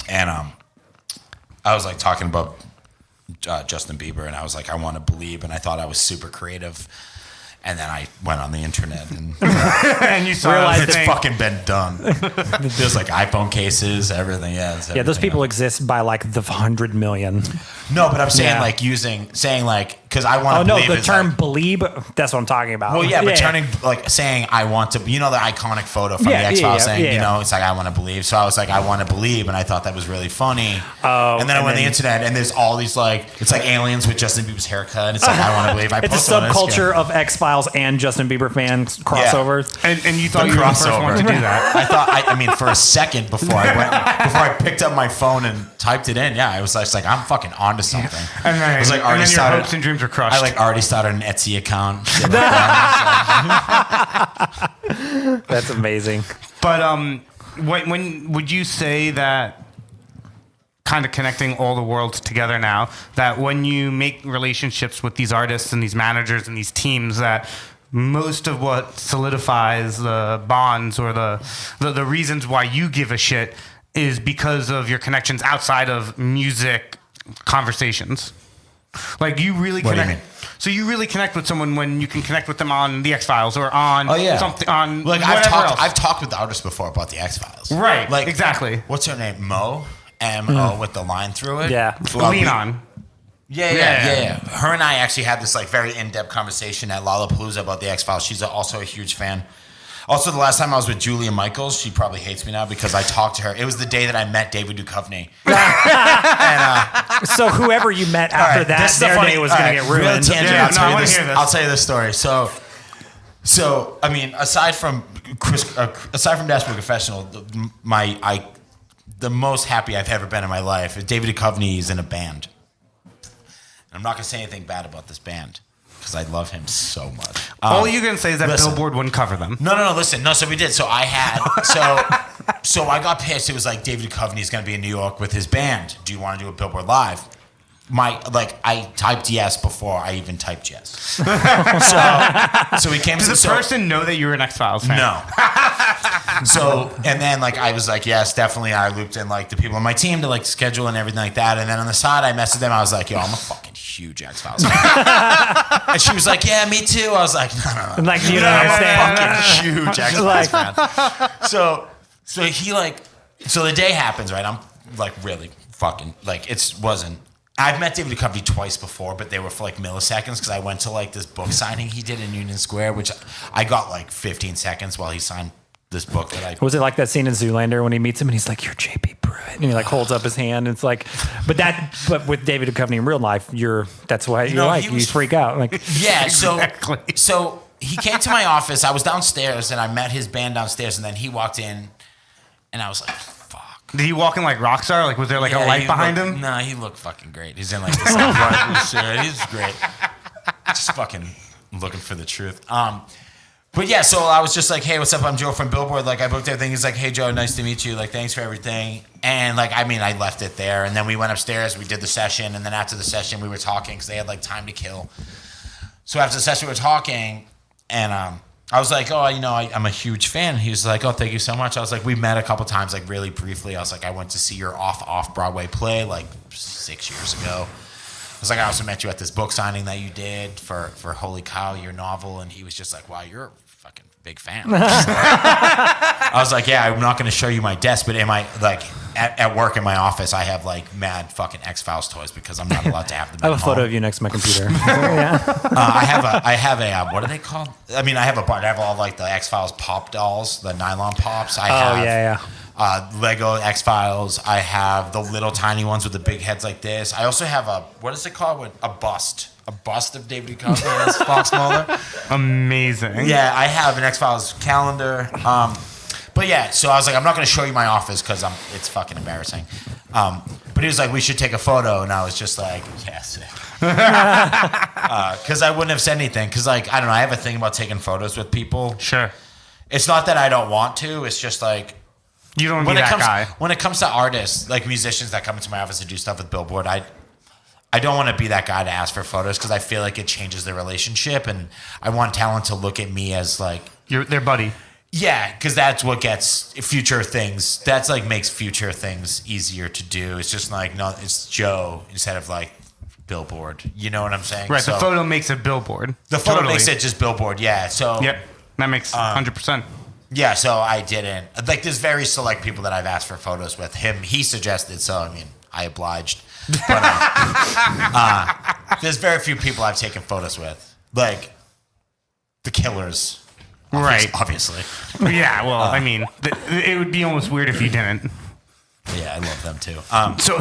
and I was like talking about Justin Bieber, and I was like, I want to believe, and I thought I was super creative. And then I went on the internet and
and you
Realized
it's
thing.
fucking been done. There's like iPhone cases, everything. Yeah,
Yeah, those people exist by like the 100 million.
No, but I'm saying
Yeah.
like saying like because I want to
Oh, no,
believe.
the
is
term
like,
believe, that's what I'm talking about.
well, yeah, but turning like saying I want to, you know, the iconic photo from the X-Files saying, you know, it's like I want to believe. So I was like, I want to believe, and I thought that was really funny.
Oh,
and then I went on the internet, and there's all these like, it's like aliens with Justin Bieber's haircut. And it's like I want to believe. I
It's a
posted on
subculture
Instagram.
of X-Files and Justin Bieber fans crossovers.
And you thought
The
you were the first
crossover.
one to do that.
I thought, I mean, for a second before I picked up my phone and typed it in, yeah, I was like, I'm fucking onto something.
And then,
I was like,
and
already
then your
started.
hopes and dreams were crushed.
I like already started an Etsy account. Shit like that.
That's amazing.
But when would you say that kind of connecting all the worlds together now, that when you make relationships with these artists and these managers and these teams, that most of what solidifies the bonds or the reasons why you give a shit is because of your connections outside of music conversations? Like you really
What do you
connect.
mean?
So you really connect with someone when you can connect with them on the X-Files or on something on
like
whatever else.
I've talked with artists before about the X-Files.
Right,
Like
exactly.
What's her name? M-O with the line through it.
Yeah.
Lean on.
Yeah. Her and I actually had this like very in-depth conversation at Lollapalooza about the X-Files. She's also a huge fan. Also, the last time I was with Julia Michaels, she probably hates me now because I talked to her. It was the day that I met David Duchovny.
So whoever you met after
Right,
that,
this is the
their
funny-
day was
all
going to
right,
get
real
ruined.
tangent,
Yeah,
I'll tell
I
you
wanna
this.
hear this.
I'll tell you this story. So I mean, aside from Dashboard Confessional, the most happy I've ever been in my life is David Duchovny is in a band. And I'm not going to say anything bad about this band because I love him so much.
All you're gonna say is that
listen.
Billboard wouldn't cover them.
No, listen. No, so we did. So I had, so I got pissed. It was like David Duchovny is going to be in New York with his band. Do you want to do a Billboard Live? I typed yes before I even typed yes. So he came
Does
to
the person know that you're an X-Files fan?
No. So, and then like I was like, yes, definitely. I looped in like the people on my team to like schedule and everything like that. And then on the side, I messaged them. I was like, yo, I'm a fucking huge X-Files fan. And she was like, yeah, me too. I was like, no.
Like, you don't
I'm a
understand.
fucking huge X-Files fan. So he like, so the day happens, right? I'm like really fucking like wasn't. I've met David Duchovny twice before, but they were for like milliseconds because I went to like this book signing he did in Union Square, which I got like 15 seconds while he signed this book that I.
Was it like that scene in Zoolander when he meets him and he's like, "You're JP Pruitt," and he like holds up his hand? And it's like, but with David Duchovny in real life, that's why you
No,
like
he
you
was-
freak out. Like,
Yeah, so
Exactly.
so he came to my office. I was downstairs and I met his band downstairs, and then he walked in, and I was like, "Fuck."
Did he walk in like Rockstar? Like was there like a
Yeah,
light
he
behind
looked-
him?
No, he looked fucking great. He's in like this like, black shirt. He's great. Just fucking looking for the truth. But yeah, so I was just like, hey, what's up? I'm Joe from Billboard. Like I booked everything. He's like, hey Joe, nice to meet you. Like thanks for everything. And like, I mean, I left it there, and then we went upstairs. We did the session, and then after the session, we were talking because they had like time to kill. So after the session, we were talking, and I was like, oh, you know, I'm a huge fan. He was like, oh, thank you so much. I was like, we met a couple times, like really briefly. I was like, I went to see your off-Broadway play like 6 years ago. I was like, I also met you at this book signing that you did for Holy Cow, your novel. And he was just like, wow, you're a fucking big fan. I was like, yeah, I'm not going to show you my desk, but at work in my office, I have like mad fucking X-Files toys because I'm not allowed to have them.
I have
at
a photo
home.
of you next to my computer. Yeah.
I have a what are they called? I mean, I have all like the X-Files pop dolls, the nylon pops. I have Lego X-Files. I have the little tiny ones with the big heads like this. I also have what is it called? A bust of David Duchovny as Fox Mulder.
Amazing.
Yeah, I have an X-Files calendar. But yeah, so I was like, I'm not going to show you my office because it's fucking embarrassing. But he was like, we should take a photo, and I was just like, yes. Because I wouldn't have said anything. Because like I don't know, I have a thing about taking photos with people.
Sure.
It's not that I don't want to. It's just like
You don't want to be that guy.
when it comes to artists, like musicians that come into my office to do stuff with Billboard, I don't want to be that guy to ask for photos because I feel like it changes the relationship, and I want talent to look at me as like
You're their buddy.
yeah, because that's what gets future things. That's like makes future things easier to do. It's just like no, it's Joe instead of like Billboard. You know what I'm saying?
Right.
So
The photo makes a billboard.
the photo
Totally.
makes it just Billboard. Yeah. So
Yep. That makes 100%.
yeah. So I didn't like. There's very select people that I've asked for photos with. He suggested. So I mean, I obliged. But there's very few people I've taken photos with, like the Killers.
Right.
Obviously.
Yeah. Well, I mean, it would be almost weird if you didn't.
Yeah, I love them too.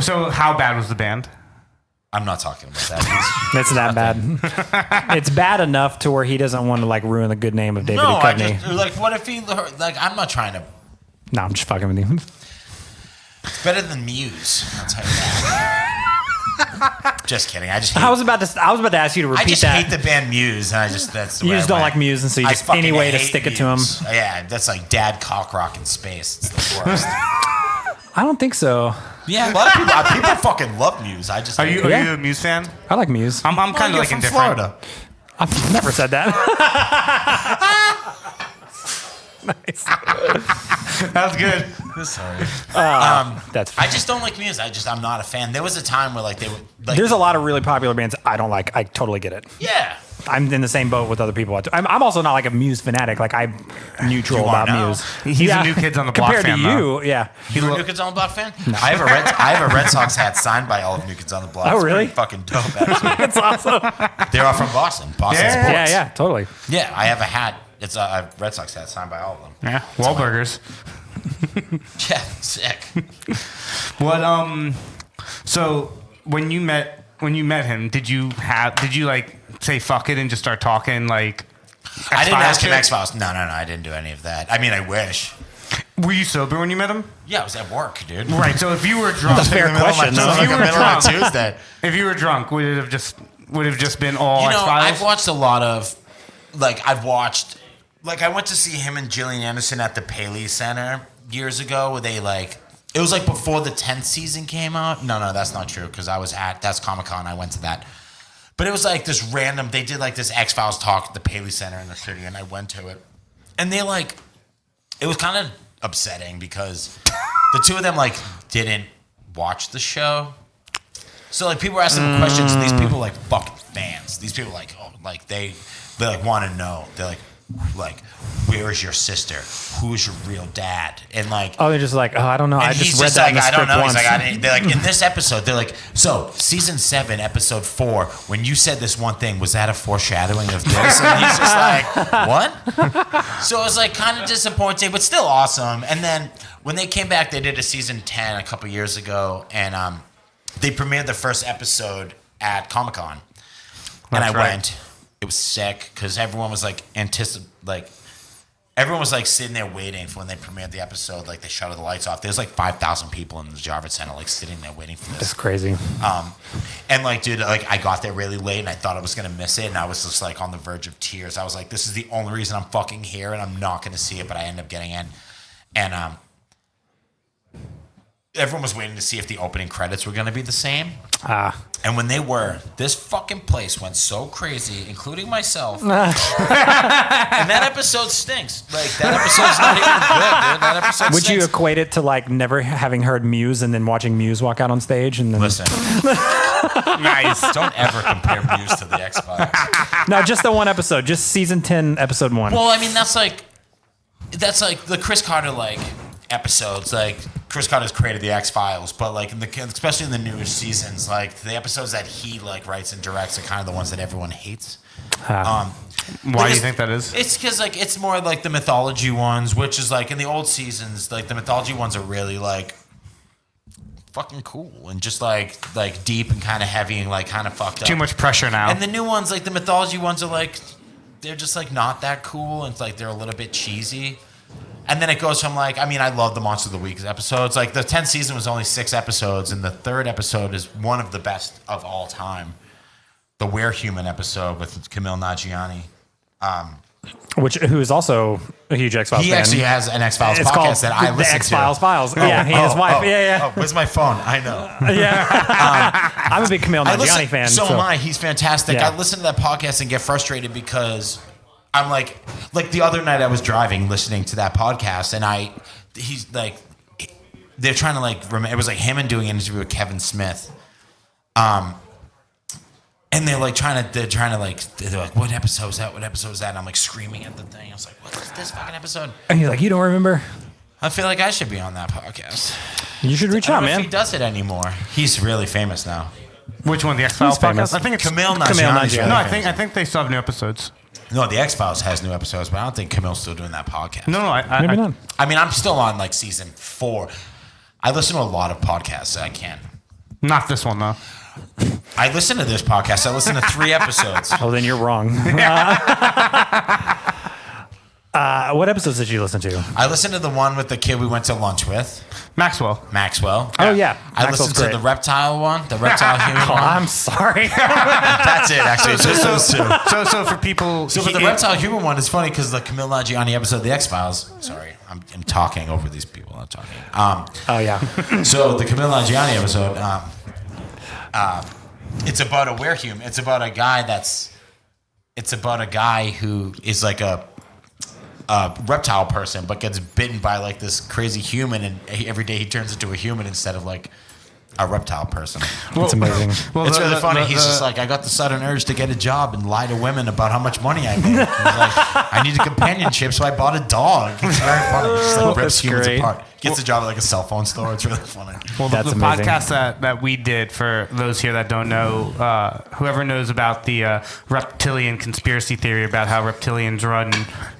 So how bad was the band?
I'm not talking about that.
It's that bad. It's bad enough to where he doesn't want to like ruin the good name of David
No, I
Duchovny.
just like what if he like I'm not trying to.
No, I'm just fucking with you.
It's better than Muse. I'll tell you that. Just kidding. I just hate,
I was about to ask you to
I
repeat
just
that.
hate the band Muse, and I just that's the
You
way
just
I
don't
went.
like Muse, and so you
I
just
fucking
any way to
hate
stick it to him.
Muse. Yeah, that's like dad cock rock in space. It's the worst.
I don't think so.
Yeah, a lot of people fucking love Muse. I just
Are you
Yeah.
a Muse fan?
I like Muse.
I'm kind of
you're
like
from
indifferent.
Florida.
I've never said that. Nice.
That was good.
Sorry.
That's
I just don't like Muse. I'm not a fan. There was a time where like they would like
There's a lot of really popular bands I don't like. I totally get it.
yeah.
I'm in the same boat with other people. I'm also not like a Muse fanatic. Like I'm neutral
You
about
are now.
Muse.
He's a New Kids on the Block
compared
fan,
to
though.
you. Yeah.
You a New Kids on the Block fan? I have a Red Sox hat signed by all of New Kids on the Block.
Oh,
It's
really?
pretty fucking dope. Actually.
That's awesome.
They're all from Boston. Boston
Yeah.
sports.
Yeah, yeah, totally.
Yeah, I have a hat. It's a Red Sox hat signed by all of them.
Yeah. Wahlburgers.
Yeah, sick.
What so when you met him, did you like say fuck it and just start talking like
I didn't ask him
shit?
X-Files. No, I didn't do any of that. I mean, I wish.
Were you sober when you met him?
Yeah, I was at work, dude.
Right. So if you were drunk,
That's a fair question, though.
If you were
middle of
drunk,
Tuesday.
if you were drunk, would it have just been all
You know,
X-Files?
I've watched a lot of, I went to see him and Gillian Anderson at the Paley Center years ago where they it was like before the 10th season came out. No, that's not true because that's Comic-Con. I went to that. But it was like this random, they did like this X-Files talk at the Paley Center in the city and I went to it. And they it was kind of upsetting because the two of them didn't watch the show. So people were asking them questions and these people are fucking fans. These people they want to know. They're like, where is your sister? Who is your real dad? And
Oh, they're just like, oh, I don't know. I
and
just
he's
read
just
that in the
I don't
script
know.
once.
He's like, they're like, in this episode, they're like, so season 7, episode 4, when you said this one thing, was that a foreshadowing of this? And he's just like, what? So it was kind of disappointing, but still awesome. And then when they came back, they did a season 10 a couple years ago, and they premiered the first episode at Comic-Con. And I
That's right.
went. It was sick because everyone was everyone was sitting there waiting for when they premiered the episode. They shut the lights off. There's 5,000 people in the Jarvis Center sitting there waiting for
It's
this.
crazy.
And dude, I got there really late and I thought I was gonna miss it, and I was just on the verge of tears. I was like, this is the only reason I'm fucking here, and I'm not gonna see it, but I ended up getting in. And everyone was waiting to see if the opening credits were gonna be the same. And when they were, this fucking place went so crazy, including myself. And that episode stinks. That episode's not even good, dude. That episode
Would you
stinks.
equate it to never having heard Muse and then watching Muse walk out on stage and then
Listen,
Nice.
don't ever compare Muse to the X-Files.
No, just the one episode, just season 10, episode 1.
Well, I mean, that's the Chris Carter episodes. Chris Carter's created the X-Files, but especially in the newest seasons, the episodes that he writes and directs are kind of the ones that everyone hates.
Why do you think that is?
It's because it's more the mythology ones, which is in the old seasons, the mythology ones are really fucking cool and just deep and kind of heavy and kind of fucked up.
Too much pressure now.
And the new ones, the mythology ones are they're just not that cool, and it's they're a little bit cheesy. And then it goes from like, I mean, I love the Monster of the Week episodes. Like the 10th season was only 6 episodes, and the 3rd episode is one of the best of all time. The We're Human episode with Camille Nanjiani.
Who is also a huge X-Files fan.
He actually has an X-Files
It's
podcast
called
that I
the
listen
X-Files
to.
Files. Yeah, he and his wife. Yeah.
Oh, where's my phone? I know.
I'm a big Camille Nanjiani fan.
So am I. He's fantastic.
Yeah.
I listen to that podcast and get frustrated because I'm like the other night I was driving listening to that podcast, and he's like, they're trying to like, it was like him and doing an interview with Kevin Smith. And they're like they're like, what episode is that? What episode is that? And I'm like screaming at the thing. I was like, what is this fucking episode?
And you're like, you don't remember?
I feel like I should be on that podcast.
You should reach
I
out,
don't know
man.
if he does it anymore. He's really famous now.
Which one? The X-Files
Who's famous?
podcast? I think it's
Camille
Camille
Nanjiani.
Nanjiani.
No, I think they still have new episodes.
No, the X-Files has new episodes, but I don't think Camille's still doing that podcast.
No,
Maybe not.
I mean, I'm still on like season 4. I listen to a lot of podcasts. So I can't.
not this one though.
I listen to this podcast. I listen to 3 episodes.
Oh, then you're wrong. What episodes did you listen to?
I listened to the one with the kid we went to lunch with,
Maxwell.
Maxwell.
Oh, yeah.
I
Maxwell's
listened to
great.
the reptile one, the reptile human
Oh,
one.
I'm sorry.
That's it, actually. It's just those 2.
So for people,
So, but the reptile human one is funny because the Camille Nanjiani episode of The X-Files. Sorry, I'm talking over these people. I'm talking.
Oh, yeah.
So the Camille Nanjiani episode, it's about a werehuman. It's about a guy who is like a reptile person, but gets bitten by like this crazy human, and every day he turns into a human instead of like a reptile person.
It's amazing.
Well,
It's really funny. He's just like, I got the sudden urge to get a job and lie to women about how much money I make. He's like, I needed companionship, so I bought a dog. It's very funny. He just like rips
That's
humans
great.
apart. Gets a job at like a cell phone store. It's really funny.
Well,
That's
the
amazing.
podcast that we did, for those here that don't know, whoever knows about the reptilian conspiracy theory about how reptilians run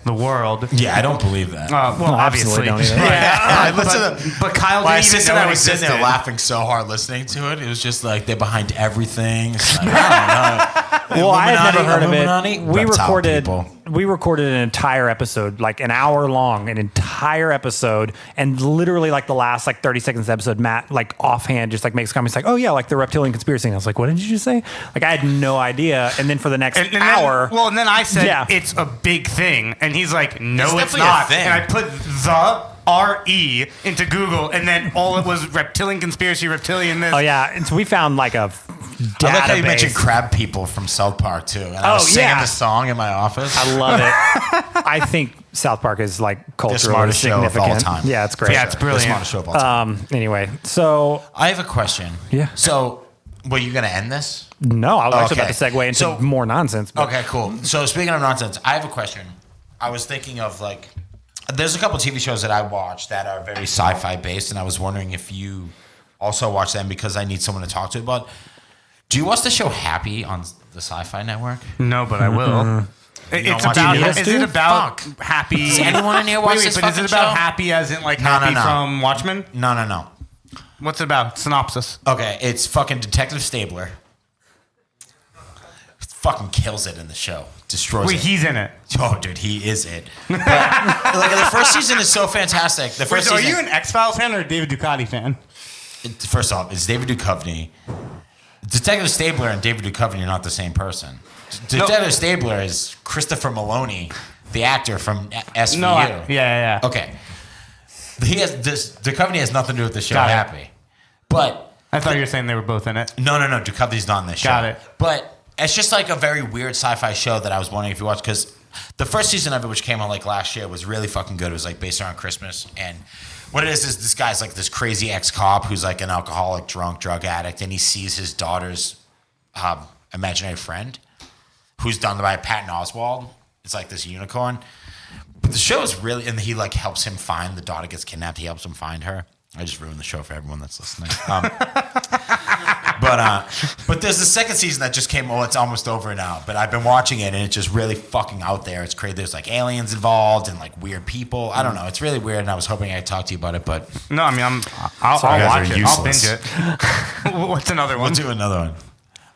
the world.
Yeah, I don't believe that.
Well,
No,
obviously.
absolutely don't either.
Yeah,
listen
but Kyle
My
didn't even
assistant
know
and I
it
was sitting there
existed.
laughing so hard listening to it. It was just like they're behind everything. It's like, I don't know.
Well, I had never heard
Illuminati?
of it.
Reptile
We recorded an entire episode, like an hour long, an entire episode, and literally like the last like 30 seconds of the episode, Matt like offhand just like makes comments like, "Oh yeah, like the reptilian conspiracy." And I was like, "What did you just say?" Like I had no idea. And then for the next hour,
And then I said,
Yeah.
it's a big thing. And he's like, no,
It's
it's
definitely a
not.
thing.
And I put the R-E into Google, and then all it was reptilian conspiracy, reptilian this.
oh yeah, and so we found like a database.
I like how you mentioned crab people from South Park too. And I was singing
yeah.
the song in my office.
I love it. I think South Park is like culturally
smartest show of all
significant.
time.
Yeah, it's great.
Yeah, it's brilliant.
The smartest show of all time.
Anyway, so
I have a question.
Yeah.
So, were you going to end this?
no, I was actually
Okay.
about to segue into
So-
more nonsense. But
Okay, cool. So speaking of nonsense, I have a question. I was thinking of like, there's a couple TV shows that I watch that are very sci-fi based, and I was wondering if you also watch them because I need someone to talk to about. Do you watch the show Happy on the Sci-Fi Network?
No, but I will.
You don't
It's
watch
about.
it?
Is it about
Fuck.
happy?
Does anyone in here watch this
But is
fucking
it about
show?
happy as in like
No,
happy
no.
from Watchmen?
No.
What's it about? Synopsis.
Okay, it's fucking Detective Stabler. Fucking kills it in the show. Destroys
Wait,
it.
he's in it.
Oh, dude, he is it. But, like the first season is so fantastic. The
Wait,
first
so are
season,
you an X-Files fan or a David Duchovny fan?
First off, it's David Duchovny. Detective Stabler and David Duchovny are not the same person. Detective Stabler is Christopher Maloney, the actor from SVU.
No, yeah.
Okay. Duchovny has nothing to do with the show
Got it.
Happy. But
I thought you were saying they were both in it.
no, Duchovny's not in this show.
Got it.
But it's just like a very weird sci-fi show that I was wondering if you watched, because the first season of it, which came out like last year, was really fucking good. It was like based around Christmas, and what it is this guy's like this crazy ex-cop who's like an alcoholic, drug addict, and he sees his daughter's imaginary friend, who's done by Patton Oswalt. It's like this unicorn. But the show is really, and he like helps him find the daughter gets kidnapped. He helps him find her. I just ruined the show for everyone that's listening. But there's the second season that just came. It's almost over now. But I've been watching it, and it's just really fucking out there. It's crazy. There's like aliens involved and like weird people. I don't know. It's really weird, and I was hoping I'd talk to you about it, but
No, I mean I'll
Sorry, guys
watch
are
it. I'll binge
useless.
it. What's another
we'll
one?
do another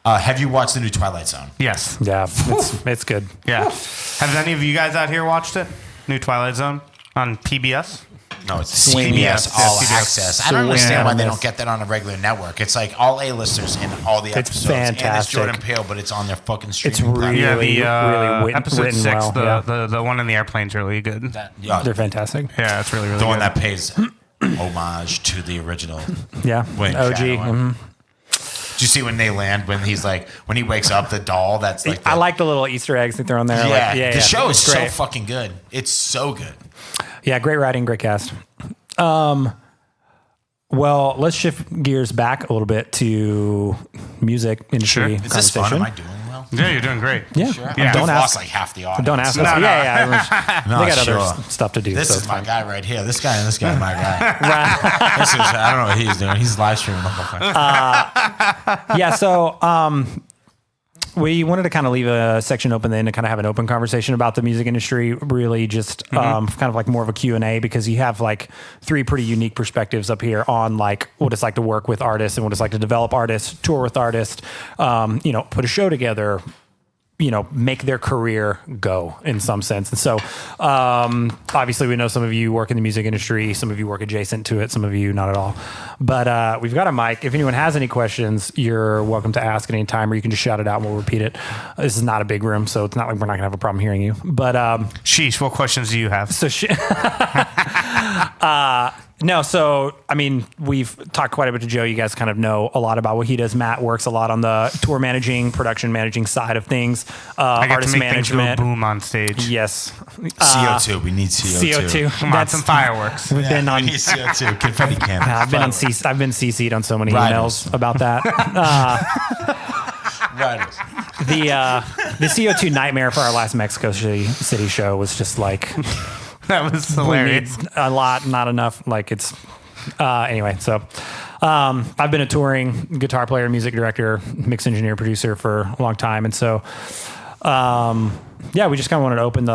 one. Have you watched the new Twilight Zone?
yeah, it's good.
Yeah. Have any of you guys out here watched it? New Twilight Zone? on PBS.
No, it's
Swing,
CBS
yes.
All
CBS.
Access. I don't understand why they
Swing.
don't get that on a regular network. It's like all A-listers in all the episodes. And it's
fantastic.
Jordan Peele, but it's on their fucking streaming
It's
platform.
really-
The episode
written
6,
well,
the one in the airplane's really good.
They're fantastic.
Yeah, it's really
the
good.
one that pays homage to the original.
Yeah.
Wayne
OG.
Shadoway.
mhm.
Did you see when they land, when he's like, when he wakes up, the doll that's like,
I like the little Easter eggs they throw in there.
yeah,
Like,
the show is
It's
so
great.
fucking good. It's so good.
Yeah, great writing, great cast. Well, let's shift gears back a little bit to music industry
Is this fun?
conversation.
Am I doing well?
Yeah, you're doing great.
Yeah.
Sure.
Yeah.
Don't
We've
ask.
lost like half the audience.
Don't ask us.
No, no.
Yeah.
No,
They got
sure.
other stuff to do.
This
so
is
it's
my
fine.
guy right here. This guy and this guy are my guy. This is, I don't know what he's doing. He's live streaming the whole thing.
Yeah. So, we wanted to kind of leave a section open then to kind of have an open conversation about the music industry, really just kind of like more of a Q&A, because you have like 3 pretty unique perspectives up here on like what it's like to work with artists and what it's like to develop artists, tour with artists, put a show together, make their career go in some sense. And so, obviously we know some of you work in the music industry, some of you work adjacent to it, some of you not at all. But we've got a mic. If anyone has any questions, you're welcome to ask at any time, or you can just shout it out and we'll repeat it. This is not a big room, so it's not like we're not gonna have a problem hearing you. But
Sheesh, what questions do you have?
so no, so I mean, we've talked quite a bit to Joe. You guys kind of know a lot about what he does. Matt works a lot on the tour managing, production managing side of things.
I get
Artist
to make things go
management.
boom on stage.
Yes.
CO2. We need CO2.
CO2.
Come on, some fireworks.
We've been on.
We need CO2. Confetti cannon.
I've been CC'd on so many
Riders.
emails about that.
Right.
The CO2 nightmare for our last Mexico City show was just like
That was
we need
hilarious.
a lot, not enough. Like it's anyway. So I've been a touring guitar player, music director, mix engineer, producer for a long time, and so we just kind of wanted to open the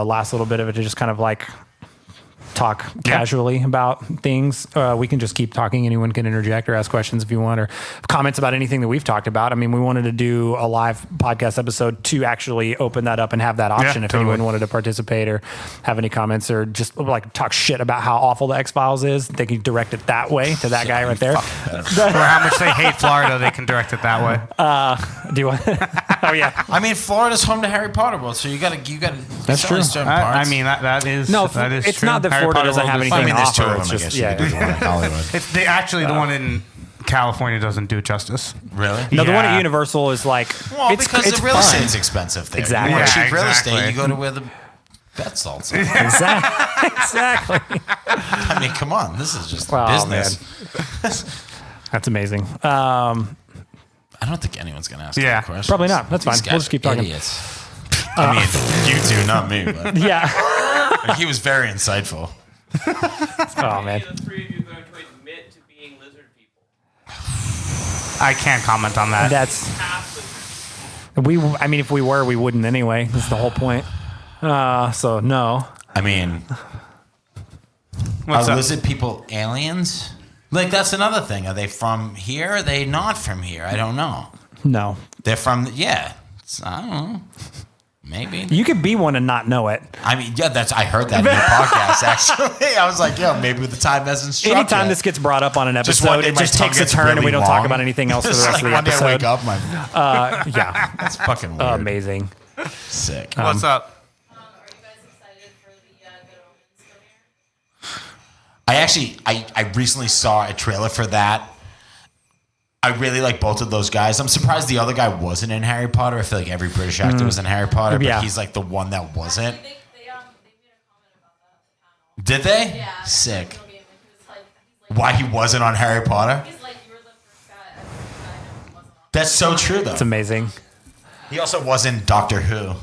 last little bit of it to just kind of like talk casually about things. We can just keep talking. Anyone can interject or ask questions if you want, or comments about anything that we've talked about. I mean, we wanted to do a live podcast episode to actually open that up and have that option if
totally.
anyone wanted to participate or have any comments or just like talk shit about how awful the X-Files is. They can direct it that way to that guy right there.
Or how much they hate Florida, they can direct it that way.
Do you want? Oh yeah.
I mean, Florida's home to Harry Potter World, so you gotta.
That's true.
I mean, that is
No,
that is
it's
true.
not that
Harry
Florida
Potter
doesn't
World
have
is-
anything
I mean,
to
there's 2
offer.
of
It's
them. I
just
guess you could do one in Hollywood.
It's the one in California doesn't do it justice.
Really?
No, the one at
Yeah.
Universal is like
Well,
it's
because
it's
the real
fun.
estate's expensive there.
Exactly.
You want
Yeah,
cheap real estate,
exactly.
you go to where the bet salts are.
Exactly.
I mean, come on. This is just
Oh,
business.
That's amazing.
I don't think anyone's going to ask
Yeah,
any questions.
probably not. That's
These
fine.
guys
We'll just keep
are
talking.
Idiots. I mean, you two, not me. But
Yeah.
he was very insightful.
Oh man.
The 3 of you going to admit to being lizard people.
I can't comment on that.
That's I mean, if we were, we wouldn't anyway. That's the whole point. So no.
I mean,
What's
are
up?
lizard people aliens? Like, that's another thing. Are they from here? Are they not from here? I don't know.
No.
They're from, yeah. I don't know. Maybe.
You could be one and not know it.
I mean, yeah, I heard that in your podcast, actually. I was like, yo, maybe the time hasn't struck
Anytime
yet.
this gets brought up on an
Just one
episode,
day
it
my
just
tongue
takes a
gets
turn and
really
we don't
long.
talk about anything else for the
It's
rest
like
of the
one day I wake
episode.
up, my
Yeah.
that's fucking weird.
Amazing.
Sick.
What's up?
Are you guys excited for the Good Omens premiere?
I recently saw a trailer for that. I really like both of those guys. I'm surprised the other guy wasn't in Harry Potter. I feel like every British actor was in Harry Potter, but
Yeah.
he's like the one that wasn't.
They made a comment about that at the panel.
Did they?
Yeah.
Sick.
He was like,
Why he wasn't on Harry Potter?
he's like, you were the first guy I know who wasn't on.
That's so true, though.
It's amazing.
He also was in Doctor Who.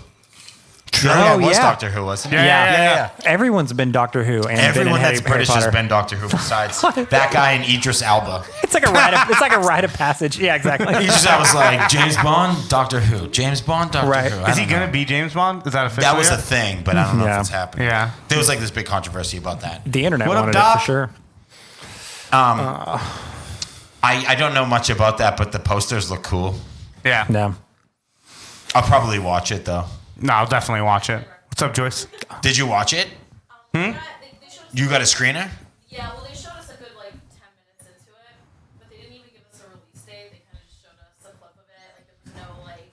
True.
Oh,
was
yeah.
Doctor Who, wasn't he?
Yeah.
Everyone's been Doctor Who and
Everyone
been in
that's
Harry
British
Potter.
has been Doctor Who besides that guy and Idris Elba.
It's like a rite of, it's like a rite of passage. Yeah, exactly.
Idris Elba was like, James Bond, Doctor Who. James Bond, Doctor
Right.
Who. I
Is he
don't
going
know.
to be James Bond? Is that official?
That was a
yet?
thing, but I don't know
Yeah.
if it's happening.
Yeah.
There was like this big controversy about that.
The internet
What up,
wanted it
Doc?
for sure.
I don't know much about that, but the posters look cool.
Yeah.
No.
I'll probably watch it though.
No, I'll definitely watch it. What's up, Joyce?
Did you watch it?
They
You got a screener?
Yeah, well, they showed us a good, like, 10 minutes into it, but they didn't even give us a release date. They kind of just showed us a clip of it. Like, there was no, like,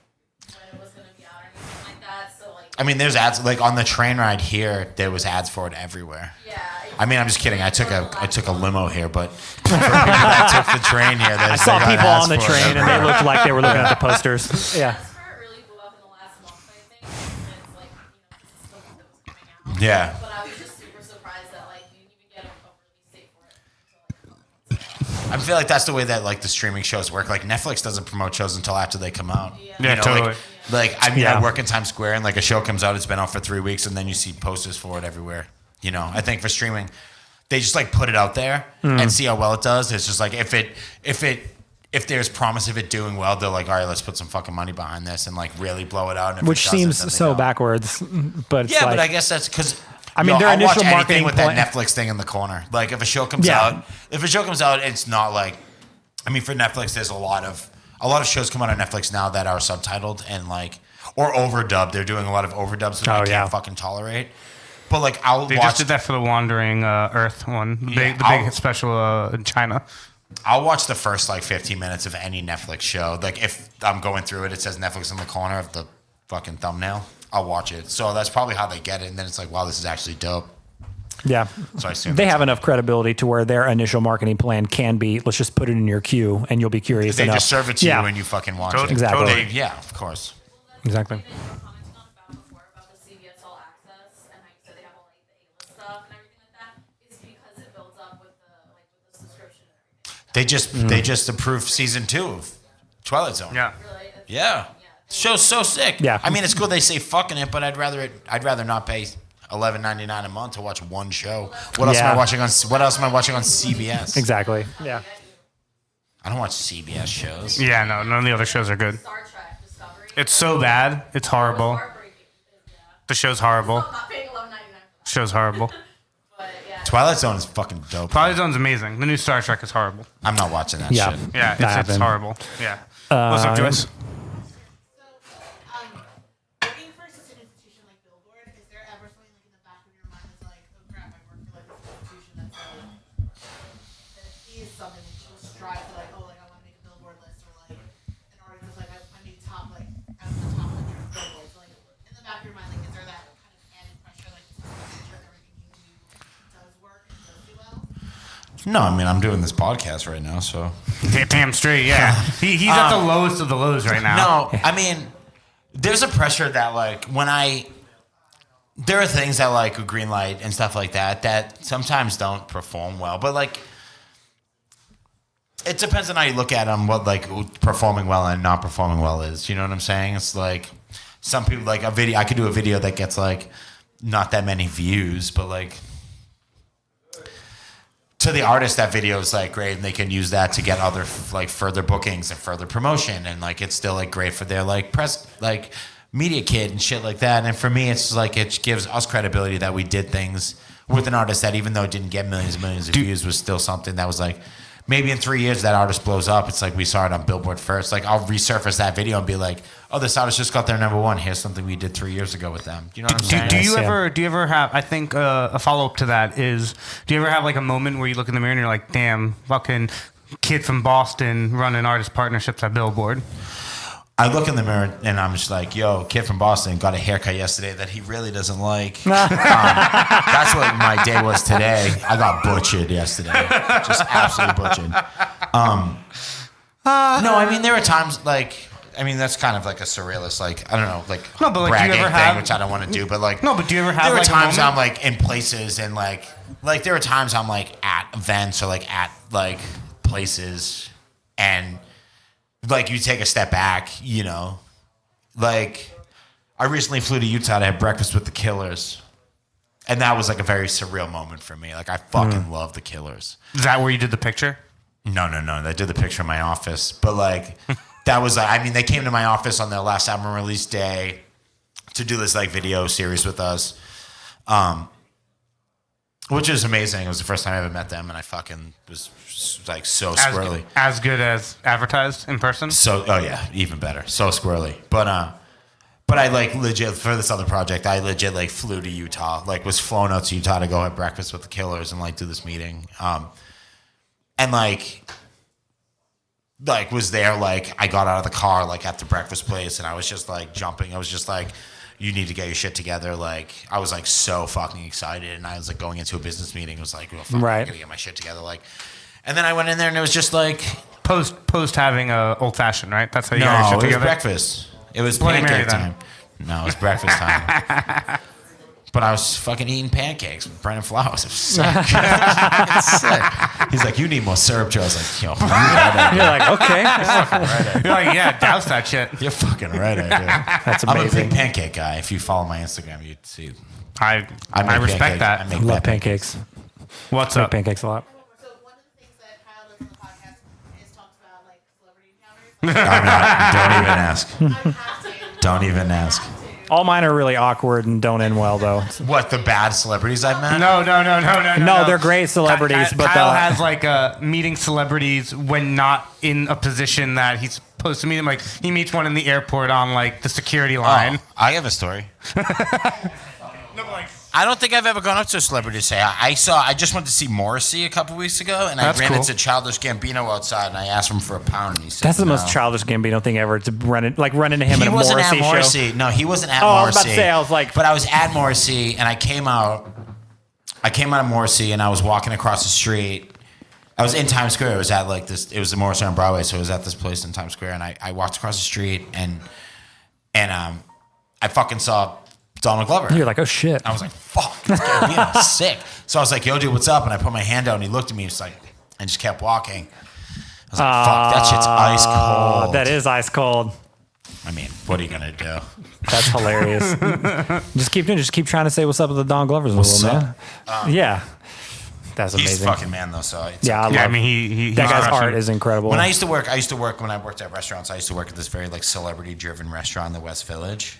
when it was going to be out or anything like that. So, like...
I mean, there's ads, like, on the train ride here, there was ads for it everywhere.
Yeah.
I mean, I'm just kidding. I took a limo here, but for people that took the train here,
I saw people on the train and they looked like they were looking at the posters. Yeah.
That's where it really blew up in the last month, I think. And it's like, this is still that was coming out.
Yeah.
But I was just super surprised that, like, you didn't even get a release date for it until, like,
I feel like that's the way that like the streaming shows work. Like Netflix doesn't promote shows until after they come out.
Yeah, totally.
Like I mean, I work in Times Square, and like a show comes out, it's been out for 3 weeks, and then you see posters for it everywhere. You know, I think for streaming, they just like put it out there and see how well it does. It's just like if there's promise of it doing well, they're like, all right, let's put some fucking money behind this and like really blow it out. And if
Which
it doesn't,
seems
then they
so
don't.
backwards, but it's
Yeah,
like,
but I guess that's because
I mean, their
I'll
initial
watch
marketing
anything with
plan-
that Netflix thing in the corner. Like if a show comes out, it's not like. I mean, for Netflix, there's a lot of shows come out on Netflix now that are subtitled and like or overdubbed. They're doing a lot of overdubs that I can't fucking tolerate. But like
They just did that for the Wandering Earth one, the big special in China.
I'll watch the first like 15 minutes of any Netflix show. Like if I'm going through it, it says Netflix in the corner of the fucking thumbnail. I'll watch it. So that's probably how they get it. And then it's like, wow, this is actually dope.
yeah.
So I assume
They have enough credibility to where their initial marketing plan can be, let's just put it in your queue and you'll be curious
they
enough.
just serve it to you and you fucking watch it.
Exactly.
Yeah, of course.
Exactly.
They were commenting on about before about the CBS All Access and how you said they have all like the A-list stuff and everything like that is because it builds up with the subscription and everything.
They just approved season 2 of Twilight Zone.
Yeah.
Really,
Yeah. Show's so sick.
Yeah.
I mean, it's cool they say fucking it, but I'd rather not pay $11.99 a month to watch one show. What else am I watching on CBS?
Exactly. Yeah.
I don't watch CBS shows.
Yeah, no, none of the other shows are good.
Star Trek Discovery.
It's so bad. It's horrible.
Heartbreaking. Yeah.
The show's horrible.
I'm not paying $11.99.
Show's horrible.
But yeah.
Twilight Zone is fucking dope.
Twilight Zone's amazing. The new Star Trek is horrible.
I'm not watching that
Yeah.
shit.
Yeah,
That
it's
happened.
horrible. Yeah. What's up, Joyce?
Working for such an institution like Billboard, is there ever something like in the back of your mind that's like, oh crap, I work for like this institution that's like, that is something that you strive to like, oh, like I want to make a Billboard list or like an artist that's like, I need top like out of the top 100 Billboards. Like in the back of your mind, like is there that kind of added pressure, like to make sure everything you do does work and does do well?
No, I mean, I'm doing this podcast right now, so.
Damn straight, yeah. He's at the lowest of the lows right now.
No, I mean, there's a pressure that, like, there are things that, like, a green light and stuff like that sometimes don't perform well. But, like, it depends on how you look at them, what, like, performing well and not performing well is. You know what I'm saying? It's like, some people, like, I could do a video that gets, like, not that many views, but, like, to the artist, that video is like great, and they can use that to get other like further bookings and further promotion, and like it's still like great for their like press, like media kit and shit like that. And for me, it's like it gives us credibility that we did things with an artist that even though it didn't get millions and millions of views, was still something that was like maybe in 3 years that artist blows up. It's like we saw it on Billboard first. Like I'll resurface that video and be like, oh, this artist just got their #1. Here's something we did 3 years ago with them. You know what I'm saying?
Do you
Yes,
ever have? I think a follow up to that is: do you ever have like a moment where you look in the mirror and you're like, "Damn, fucking kid from Boston running artist partnerships at Billboard."
I look in the mirror and I'm just like, yo, kid from Boston got a haircut yesterday that he really doesn't like. That's what my day was today. I got butchered yesterday. Just absolutely butchered. No, I mean, there are times like, I mean, that's kind of like a surrealist, like, I don't know, like,
No, but, like, do you
bragging
ever
thing,
have-
which I don't want to do, but like,
No, but do you ever have,
there are
like, a
times
moment?
I'm like in places and like there are times I'm like at events or like at like places and like you take a step back, you know, like I recently flew to Utah to have breakfast with the Killers, and that was like a very surreal moment for me. Like I fucking love the Killers.
Is that where you did the picture?
No. They did the picture in my office, but like that was like, I mean, they came to my office on their last album release day to do this like video series with us, which is amazing. It was the first time I ever met them, and I fucking was like so squirrely.
As good as advertised in person.
So, oh yeah, even better. So squirrely. But But I like legit for this other project. I legit like flew to Utah, like was flown out to Utah to go have breakfast with the Killers and like do this meeting. And like was there. Like I got out of the car like at the breakfast place, and I was just like jumping. I was just like, you need to get your shit together. Like I was like so fucking excited, and I was like going into a business meeting. It was like, well, fuck, I gotta get my shit together. Like, and then I went in there, and it was just like
post having a old fashioned, right? That's how you
no,
got your shit
it was
together.
Breakfast. It was
Bloody Mary
pancake time. No, it was breakfast time. But I was fucking eating pancakes with Brendan Flowers. It was sick. Sick. He's like, you need more syrup, Joe. I was like, yo, you're right.
You're like, okay.
You're like, yeah, douse that shit.
You're fucking right, I do.
That's
I'm a
amazing.
big pancake guy. If you follow my Instagram, you'd see.
I
make
respect
pancakes.
that.
I make
Love
bad
pancakes.
What's
Like
up?
pancakes a lot.
So one of the things that Kyle does on the podcast is talks about like celebrity encounters.
Don't even ask.
I have to.
Don't even ask.
All mine are really awkward and don't end well, though.
What, the bad celebrities I've met?
No.
No, they're great celebrities, but
Kyle has like meeting celebrities when not in a position that he's supposed to meet them. Like he meets one in the airport on like the security line.
Oh, I have a story. I don't think I've ever gone up to a celebrity to say I just went to see Morrissey a couple weeks ago, and
That's
I ran
cool.
into Childish Gambino outside, and I asked him for a pound, and he said
that's the
no.
most childish Gambino thing ever. To run into him
He
in a
wasn't
Morrissey
at Morrissey.
show.
No, he wasn't at
Oh, I
Morrissey.
was about to say, I was like,
but I was at Morrissey, and I came out of Morrissey, and I was walking across the street. I was in Times Square. It was at like this. It was the Morrissey on Broadway, so it was at this place in Times Square, and I walked across the street, and I fucking saw Donald Glover.
You're like, oh shit.
I was like, fuck, this Gambino's sick. So I was like, yo, dude, what's up? And I put my hand out, and he looked at me. He was like, and just kept walking. I was like, fuck, that shit's ice cold.
That is ice cold.
I mean, what are you gonna do?
That's hilarious. Just keep trying to say what's up with the Don Glovers,
What's
little
up?
man. Yeah, that's
He's
amazing.
a fucking man, though. So it's
Yeah, I
okay.
love.
I mean, he
that guy's
crushing
art
it.
is incredible.
When I used to work when I worked at restaurants. I used to work at this very like celebrity-driven restaurant in the West Village.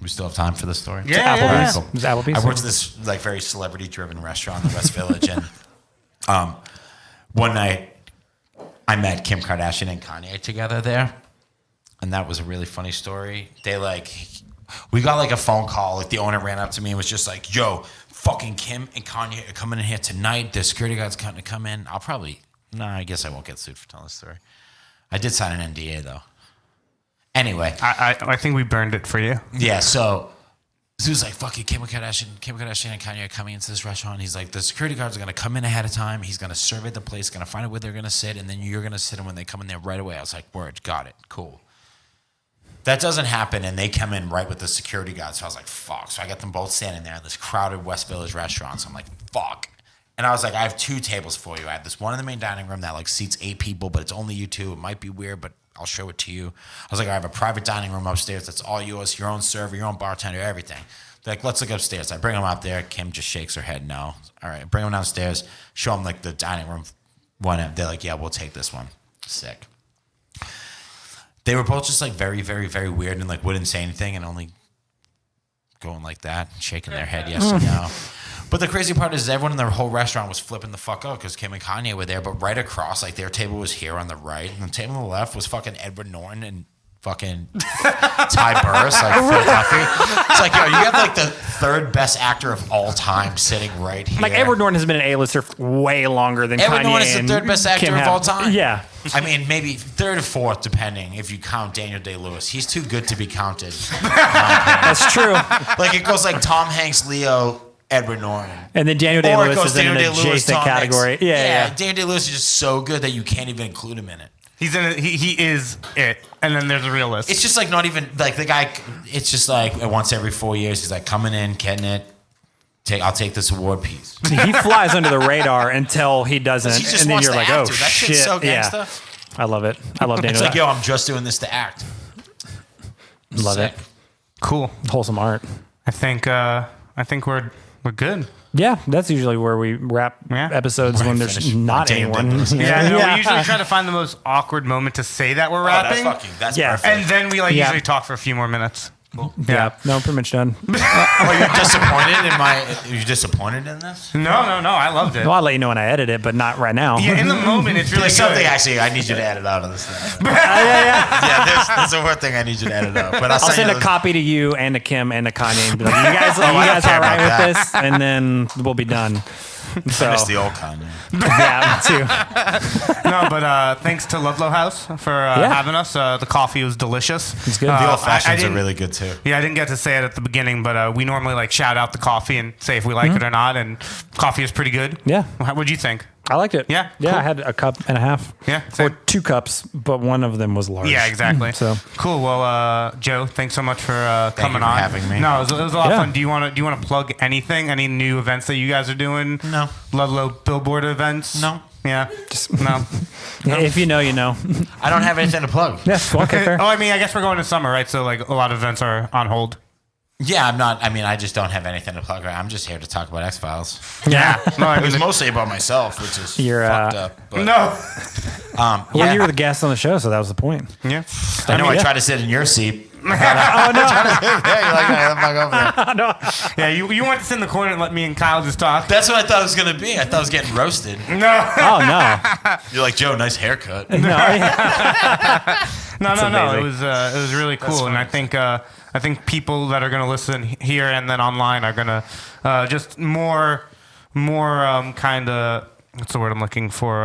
We still have time for this story.
Yeah, yeah,
Applebee's.
Cool.
Is it Applebee's?
I worked at this like very celebrity-driven restaurant in the West Village, and one night I met Kim Kardashian and Kanye together there, and that was a really funny story. We got like a phone call. Like the owner ran up to me and was just like, "Yo, fucking Kim and Kanye are coming in here tonight. The security guard's going to come in. I guess I won't get sued for telling this story. I did sign an NDA though. Anyway,
I think we burned it for you.
yeah, so he was like, fuck it, Kim Kardashian and Kanye are coming into this restaurant. He's like, the security guards are going to come in ahead of time. He's going to survey the place, going to find out where they're going to sit, and then you're going to sit them when they come in there right away. I was like, word, got it, cool. That doesn't happen, and they come in right with the security guards. So I was like, fuck. So I got them both standing there in this crowded West Village restaurant. So I'm like, fuck. And I was like, I have 2 tables for you. I have this one in the main dining room that like seats 8 people, but it's only you 2. It might be weird, but I'll show it to you. I was like, I have a private dining room upstairs that's all yours, your own server, your own bartender, everything. They're like, let's look upstairs. I bring them up there. Kim just shakes her head no. All right, bring them downstairs. Show them like the dining room one. They're like, yeah, we'll take this one. Sick. They were both just like very, very, very weird and like wouldn't say anything and only going like that, shaking their head yes or no. But the crazy part is everyone in the whole restaurant was flipping the fuck out because Kim and Kanye were there. But right across, like their table was here on the right, and the table on the left was fucking Edward Norton and fucking Ty Burris, like Phil Duffy. It's like, yo, you have like the 3rd best actor of all time sitting right here.
Like Edward Norton has been an A-lister way longer than
Edward
Kanye.
Norton is the
and
3rd best actor
Kim
of
have.
all time.
Yeah.
I mean, maybe 3rd or 4th, depending if you count Daniel Day-Lewis. He's too good to be counted.
That's true.
Like it goes like Tom Hanks, Leo, Edward Norton.
And then Daniel
Or it
Day-Lewis
goes
is in an
Daniel Day-Lewis,
adjacent
Tom Hanks.
category. Yeah.
Daniel Day-Lewis is just so good that you can't even include him in it.
He's in it. He is it. And then there's a real list.
It's just like not even like the guy. It's just like once every 4 years, he's like coming in, getting it. I'll take this award piece.
He flies under the radar until he doesn't,
He just
and then
wants
you're
to
like,
act,
oh
dude. That
shit!
shit's so
Yeah,
gangsta.
I love it. I love Daniel.
It's like, yo, I'm just doing this to act.
love
Sick.
it.
cool.
Wholesome art.
I think we're good.
Yeah, that's usually where we wrap
Yeah.
episodes
Right,
when there's
finish.
not
Daniel
anyone.
Day-Lewis.
Yeah, no, we usually try to find the most awkward moment to say that we're
Oh, that's
rapping.
fucking. That's
Yeah.
perfect.
And then we
Yeah.
usually talk for a few more minutes.
Yeah. No, I'm pretty much done.
Oh, you're disappointed in my? You're disappointed in this?
No, I loved it.
Well, I'll let you know when I edit it, but not right now.
Yeah, in the moment, it's really
There's
good.
something actually I need you to edit out of this thing.
yeah.
Yeah, there's a word thing I need you to edit out. But
I'll send a copy to you and to Kim and to Kanye and be like, you guys
I don't care
all right
about
with this? And then we'll be done. So,
I miss the old Kanye.
yeah, me too.
No, but thanks to Ludlow House for having us. The coffee was delicious.
It's good.
The old fashions are
didn't-
really good too.
Yeah, I didn't get to say it at the beginning, but we normally like shout out the coffee and say if we like it or not. And coffee is pretty good.
Yeah.
What'd you think?
I liked it.
Yeah,
Yeah,
cool.
I had a cup and a half.
Yeah,
Or
same.
2 cups, but one of them was large.
Yeah, exactly.
So
Cool. Well, Joe, thanks so much for coming
you for
on.
having me.
No, it was a lot of
Yeah.
fun. Do you want to plug anything? Any new events that you guys are doing?
No.
Ludlow Billboard events?
No.
Yeah. Just no.
if you know, you know.
I don't have anything to plug.
Yeah, well, okay, fair.
Oh, I mean, I guess we're going to summer, right? So like a lot of events are on hold.
Yeah, I'm not. I mean, I just don't have anything to plug. I'm just here to talk about X Files.
Yeah. No, I
It was
mean,
mostly about myself, which is
You're,
fucked up. But,
no.
Well,
yeah.
you were the guest on the show, so that was the point.
Yeah.
I know. I
Yeah.
tried to sit in your seat.
Oh, no.
Yeah, you're like, "Hey, I'm not over there."
Yeah, you want to sit in the corner and let me and Kyle just talk.
That's what I thought it was gonna be. I thought I was getting roasted.
No.
Oh, no.
You're like, Joe, nice haircut.
No, yeah.
No.
amazing.
It was really cool, and I think people that are going to listen here and then online are going to just more kind of what's the word I'm looking for?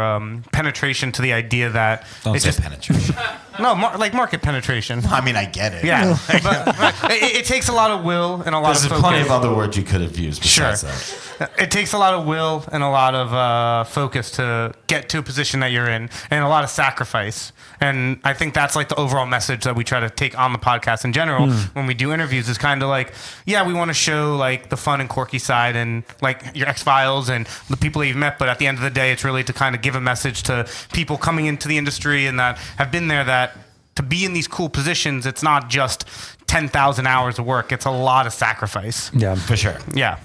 Penetration to the idea that
Don't
it's
say
just
penetration.
no like market penetration.
I mean, I get it.
Yeah, but it takes a lot of will and a lot
There's
of focus.
plenty of other words you could have used besides
Sure.
that.
It takes a lot of will and a lot of focus to get to a position that you're in, and a lot of sacrifice. And I think that's like the overall message that we try to take on the podcast in general when we do interviews is kind of like, yeah, we want to show like the fun and quirky side and like your X-Files and the people that you've met. But at the end of the day, it's really to kind of give a message to people coming into the industry and that have been there that to be in these cool positions, it's not just 10,000 hours of work. It's a lot of sacrifice.
Yeah.
For sure.
Yeah.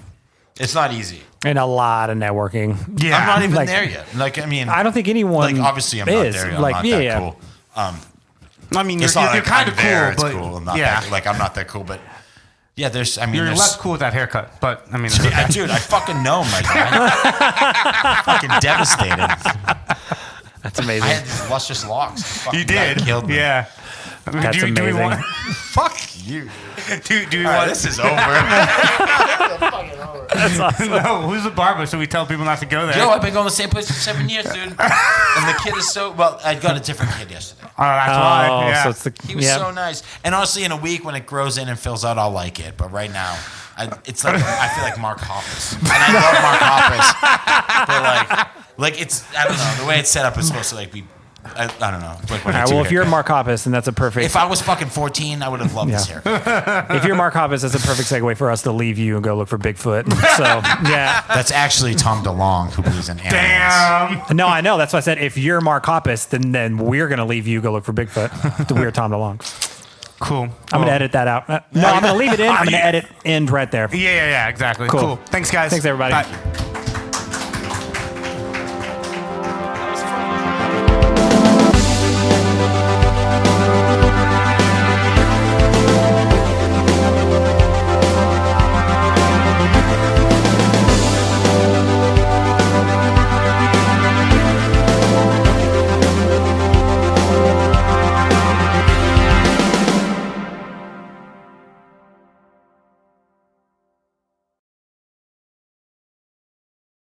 It's not easy.
And a lot of networking.
Yeah.
I'm not even
Like-
there yet. Like, I mean,
I don't think anyone
like, obviously, I'm not
is.
there yet. I'm
Like,
not
yeah,
that
yeah.
cool.
I mean,
It's
you're
not like
kind of
I'm there,
cool,
it's
but
cool. I'm not
yeah.
that, like, I'm not that cool, but yeah, there's, I mean,
You're
there's,
less cool with that haircut, but I mean,
Yeah, dude, I fucking know, my guy. Fucking devastated.
That's
I
amazing.
had these lustrous locks. Fucking
you
guy
did.
Killed me.
Yeah. I mean,
That's
do we
amazing.
want?
Fuck you.
Do we
All right,
want?
this is over.
No, who's the barber? So we tell people not to go there.
Yo, I've been going to the same place for 7 years, dude. And the kid is so, well, I got a different kid yesterday.
Oh, that's
Oh,
why. Yeah.
so it's the
He was
yeah.
so nice. And honestly, in a week when it grows in and fills out, I'll like it. But right now, it's like, I feel like Mark Hoppus. And I love Mark Hoppus. But like it's, I don't know, the way it's set up is supposed to like be, I don't know. Like
All right, well, if you're Mark Hoppus, then that's a perfect.
If I was fucking 14, I would have loved this
Yeah.
haircut.
If you're Mark Hoppus, that's a perfect segue for us to leave you and go look for Bigfoot. So, yeah.
That's actually Tom DeLonge, who believes in animals.
Damn.
No, I know. That's why I said if you're Mark Hoppus, then we're going to leave you, go look for Bigfoot. We're Tom DeLonge.
Cool.
I'm going to edit that out. No, I'm going to leave it in. I'm going to edit end right there.
Yeah, exactly.
Cool.
Cool. Thanks, guys.
Thanks, everybody.
Bye.